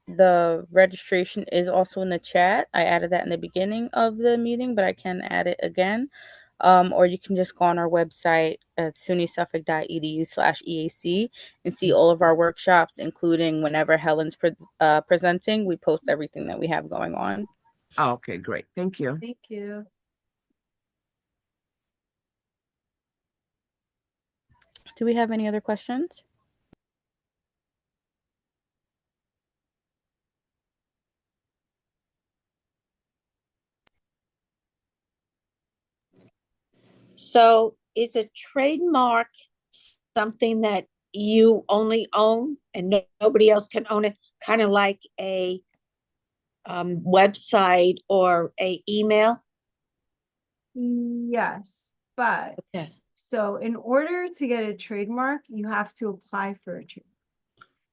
the registration is also in the chat. I added that in the beginning of the meeting, but I can add it again. or you can just go on our website at sunysuffolk.edu/EAC and see all of our workshops, including whenever Helen's presenting. We post everything that we have going on. Oh, okay, great. Thank you. Thank you. Do we have any other questions? So is a trademark something that you only own and nobody else can own it? Kind of like a website or a email? Yes, but Okay. so in order to get a trademark, you have to apply for a trademark.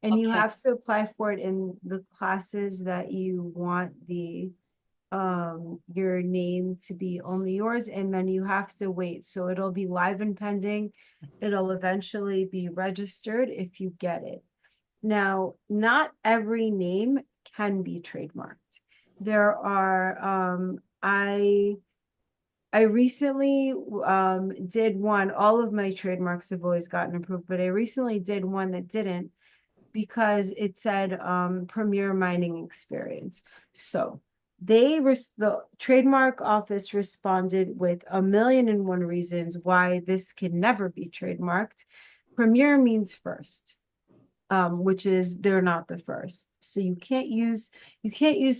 And you Okay. have to apply for it in the classes that you want your name to be only yours, and then you have to wait. So it'll be live and pending. It'll eventually be registered if you get it. Now, not every name can be trademarked. There are I recently did one. All of my trademarks have always gotten approved, but I recently did one that didn't because it said Premier Mining Experience. So the trademark office responded with 1,000,001 reasons why this can never be trademarked. Premier means first, which is they're not the first. So you can't use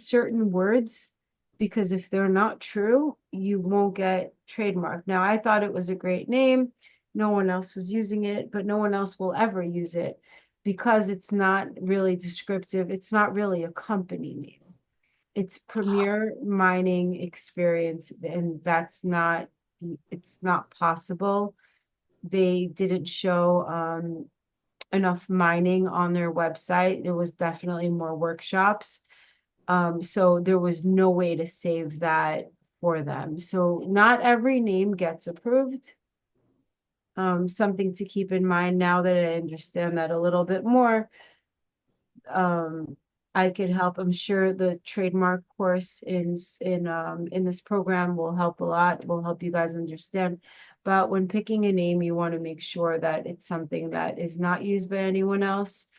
certain words because if they're not true, you won't get trademarked. Now, I thought it was a great name. No one else was using it, but no one else will ever use it because it's not really descriptive. It's not really a company name. It's Premier Mining Experience, and it's not possible. They didn't show enough mining on their website. It was definitely more workshops. So there was no way to save that for them. So not every name gets approved. Something to keep in mind now that I understand that a little bit more. I could help. I'm sure the trademark course in this program will help a lot, will help you guys understand. But when picking a name, you want to make sure that it's something that is not used by anyone else.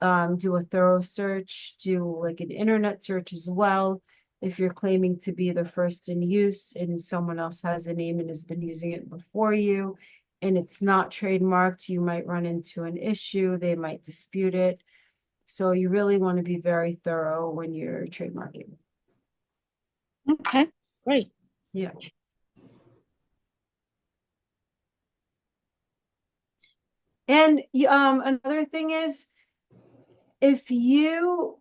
Do a thorough search, do like an internet search as well. If you're claiming to be the first in use and someone else has a name and has been using it before you, and it's not trademarked, you might run into an issue. They might dispute it. So you really want to be very thorough when you're trademarking. Okay, great. Yeah. And another thing is, if you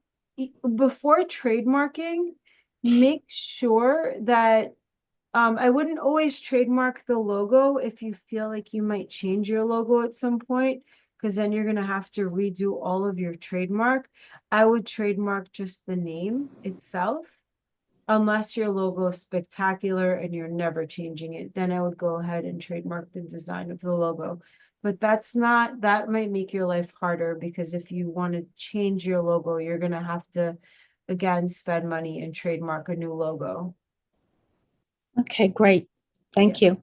before trademarking, make sure that I wouldn't always trademark the logo if you feel like you might change your logo at some point, because then you're going to have to redo all of your trademark. I would trademark just the name itself, unless your logo is spectacular and you're never changing it. Then I would go ahead and trademark the design of the logo. But that might make your life harder, because if you want to change your logo, you're going to have to, again, spend money and trademark a new logo. Okay, great. Thank you.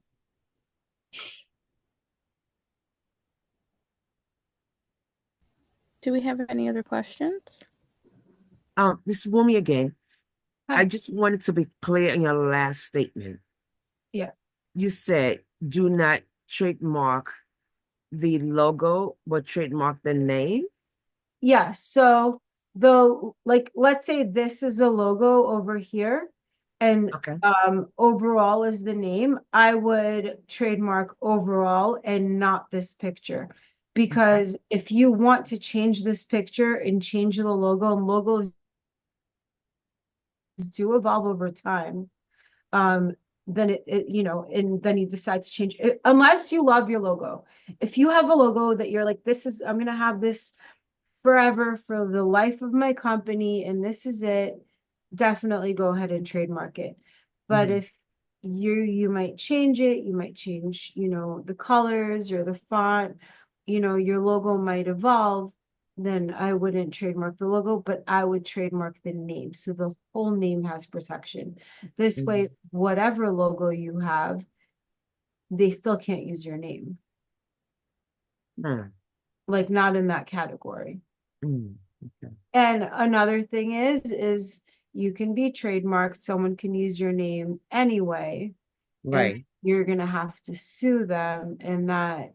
Do we have any other questions? This is Wumi again. Hi. I just wanted to be clear in your last statement. Yeah. You said do not trademark the logo, but trademark the name. Yeah, so let's say this is a logo over here, and Okay. Overall is the name. I would trademark overall and not this picture, because if you want to change this picture and change the logo, and logos do evolve over time, then and then you decide to change it, unless you love your logo. If you have a logo that you're like, I'm gonna have this forever for the life of my company, and this is it, definitely go ahead and trademark it. But if you might change it, you might change, the colors or the font, your logo might evolve, then I wouldn't trademark the logo, but I would trademark the name. So the whole name has protection. This way, whatever logo you have, they still can't use your name. Hmm. Like not in that category. Mm, okay. And another thing is you can be trademarked, someone can use your name anyway, and Right. you're gonna have to sue them, and that,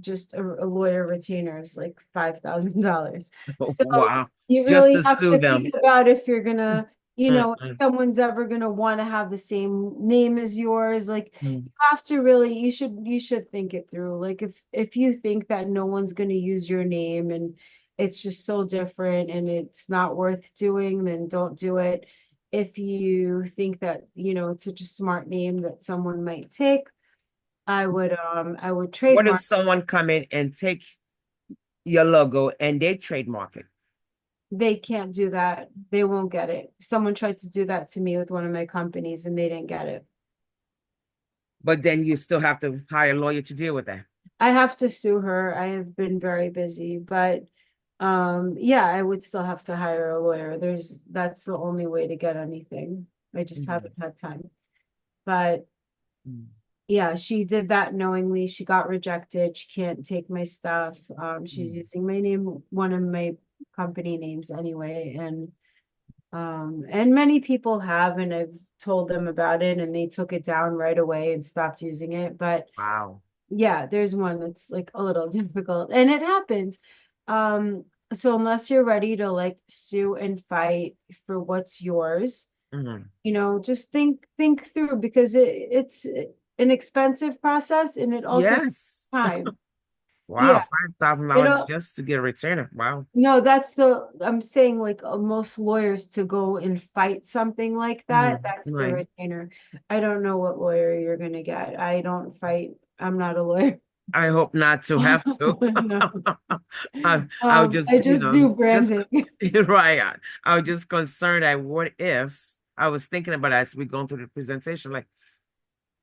just a lawyer retainer is like $5,000. So Wow. you Just really to have sue to them. think about if you're gonna, if Mm-mm. someone's ever gonna want to have the same name as yours. Like Mm. you have to really, you should think it through. Like if you think that no one's gonna use your name and it's just so different and it's not worth doing, then don't do it. If you think that, it's such a smart name that someone might take, I would What if trademark. someone come in and take your logo and they trademark it? They can't do that. They won't get it. Someone tried to do that to me with one of my companies and they didn't get it. But then you still have to hire a lawyer to deal with that. I have to sue her. I have been very busy, but yeah, I would still have to hire a lawyer. That's the only way to get anything. I just haven't had time. But Mm. yeah, she did that knowingly. She got rejected. She can't take my stuff. She's Mm. using my name, one of my company names anyway, and many people have, and I've told them about it, and they took it down right away and stopped using it. But Wow. yeah, there's one that's like a little difficult, and it happens. So unless you're ready to like sue and fight for what's yours, Mhm. just think through, because it's an expensive process and it also takes Yes. time. Wow, Yeah, $5,000 it'll just to get a retainer. Wow. no, I'm saying like most lawyers to go and fight something like that, Mhm. that's the Right. retainer. I don't know what lawyer you're gonna get. I don't fight. I'm not a lawyer. I hope not to have to. No. I was just, I just do just branding. right. I was just concerned that what if I was thinking about as we going through the presentation, like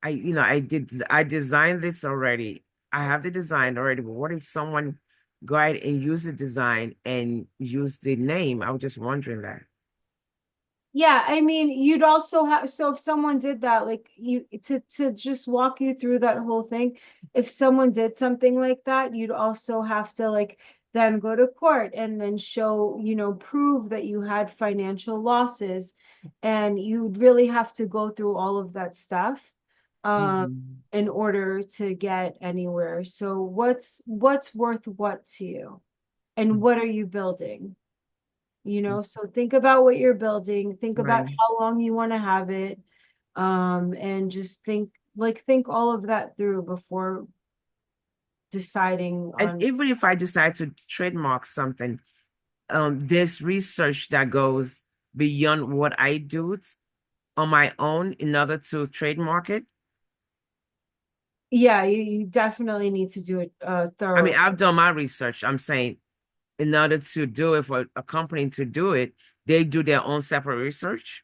I designed this already. I have the design already, but what if someone go ahead and use the design and use the name? I was just wondering that. Yeah, I mean, you'd also have, so if someone did that, like to just walk you through that whole thing, if someone did something like that, you'd also have to like then go to court and then show, prove that you had financial losses, and you'd really have to go through all of that stuff Mhm. in order to get anywhere. So what's worth what to you? And what are you building? So think about what you're building, think about Right. how long you want to have it, and just think all of that through before deciding And on. even if I decide to trademark something, there's research that goes beyond what I do on my own in order to trademark it. Yeah, you definitely need to do a I mean, thorough. I've done my research. I'm saying in order to do it for a company to do it, they do their own separate research.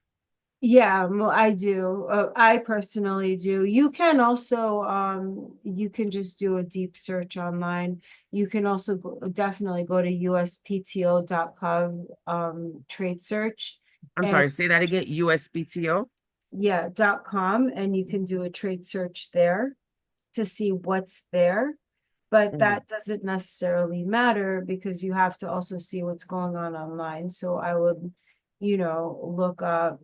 Yeah, well, I do. I personally do. You can also, you can just do a deep search online. You can also definitely go to uspto.gov, trade search, I'm and sorry, say that again. USPTO. yeah, .com, and you can do a trade search there to see what's there. But Mhm. that doesn't necessarily matter because you have to also see what's going on online. So I would, look up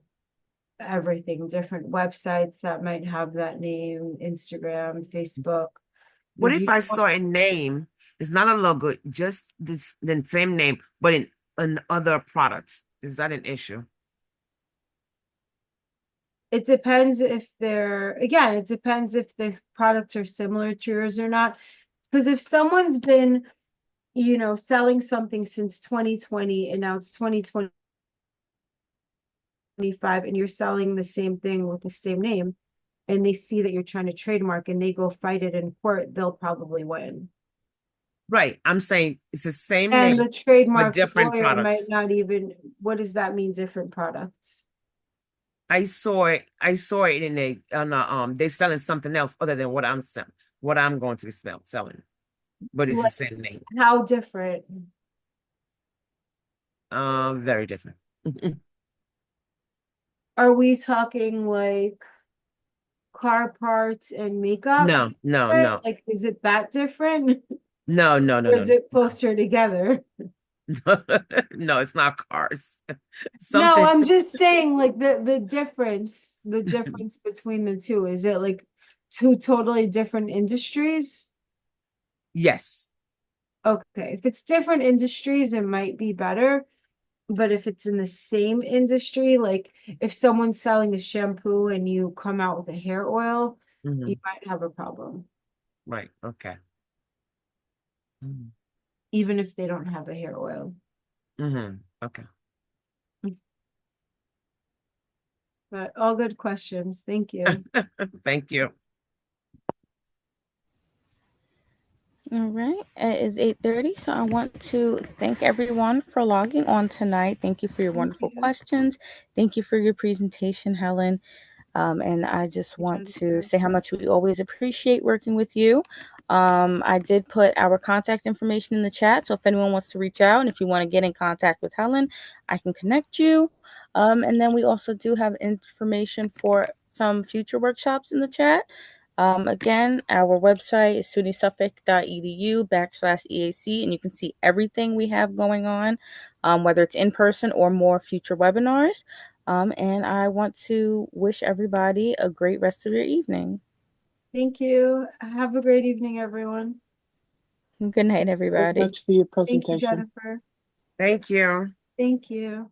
everything, different websites that might have that name, Instagram, Facebook, What because if I saw a name? It's not a logo, just this the same name, but in other products. Is that an issue? it depends if it depends if the products are similar to yours or not. Because if someone's been, selling something since 2020 and now it's 2025 and you're selling the same thing with the same name, and they see that you're trying to trademark and they go fight it in court, they'll probably win. Right. I'm saying it's the same And name, the but trademark different lawyer might products. not even, what does that mean, different products? I saw it. I saw it in they selling something else other than what I'm selling, what I'm going to be selling, but it's the Like, same name. how different? Very different. Are we talking like car parts and makeup? No, no, together? no, Like, is it that different? no, no, no, Or no, is it closer together? no. No, it's not cars. No, Something. I'm just saying like the difference between the two. Is it like two totally different industries? Yes. Okay, if it's different industries, it might be better. But if it's in the same industry, like if someone's selling a shampoo and you come out with a hair oil, you Mhm. might have a problem, Right. Okay. even if they don't have a hair oil. Okay. But all good questions. Thank you. Thank you. All right, it is 8:30, so I want to thank everyone for logging on tonight. Thank you for your wonderful questions. Thank you for your presentation, Helen. And I just want to say how much we always appreciate working with you. I did put our contact information in the chat, so if anyone wants to reach out and if you want to get in contact with Helen, I can connect you. And then we also do have information for some future workshops in the chat. Again, our website is sunysuffolk.edu/EAC, and you can see everything we have going on, whether it's in person or more future webinars. And I want to wish everybody a great rest of your evening. Thank you. Have a great evening, everyone. Good night, everybody. Thanks for your Thank you, presentation. Jennifer. Thank you. Thank you.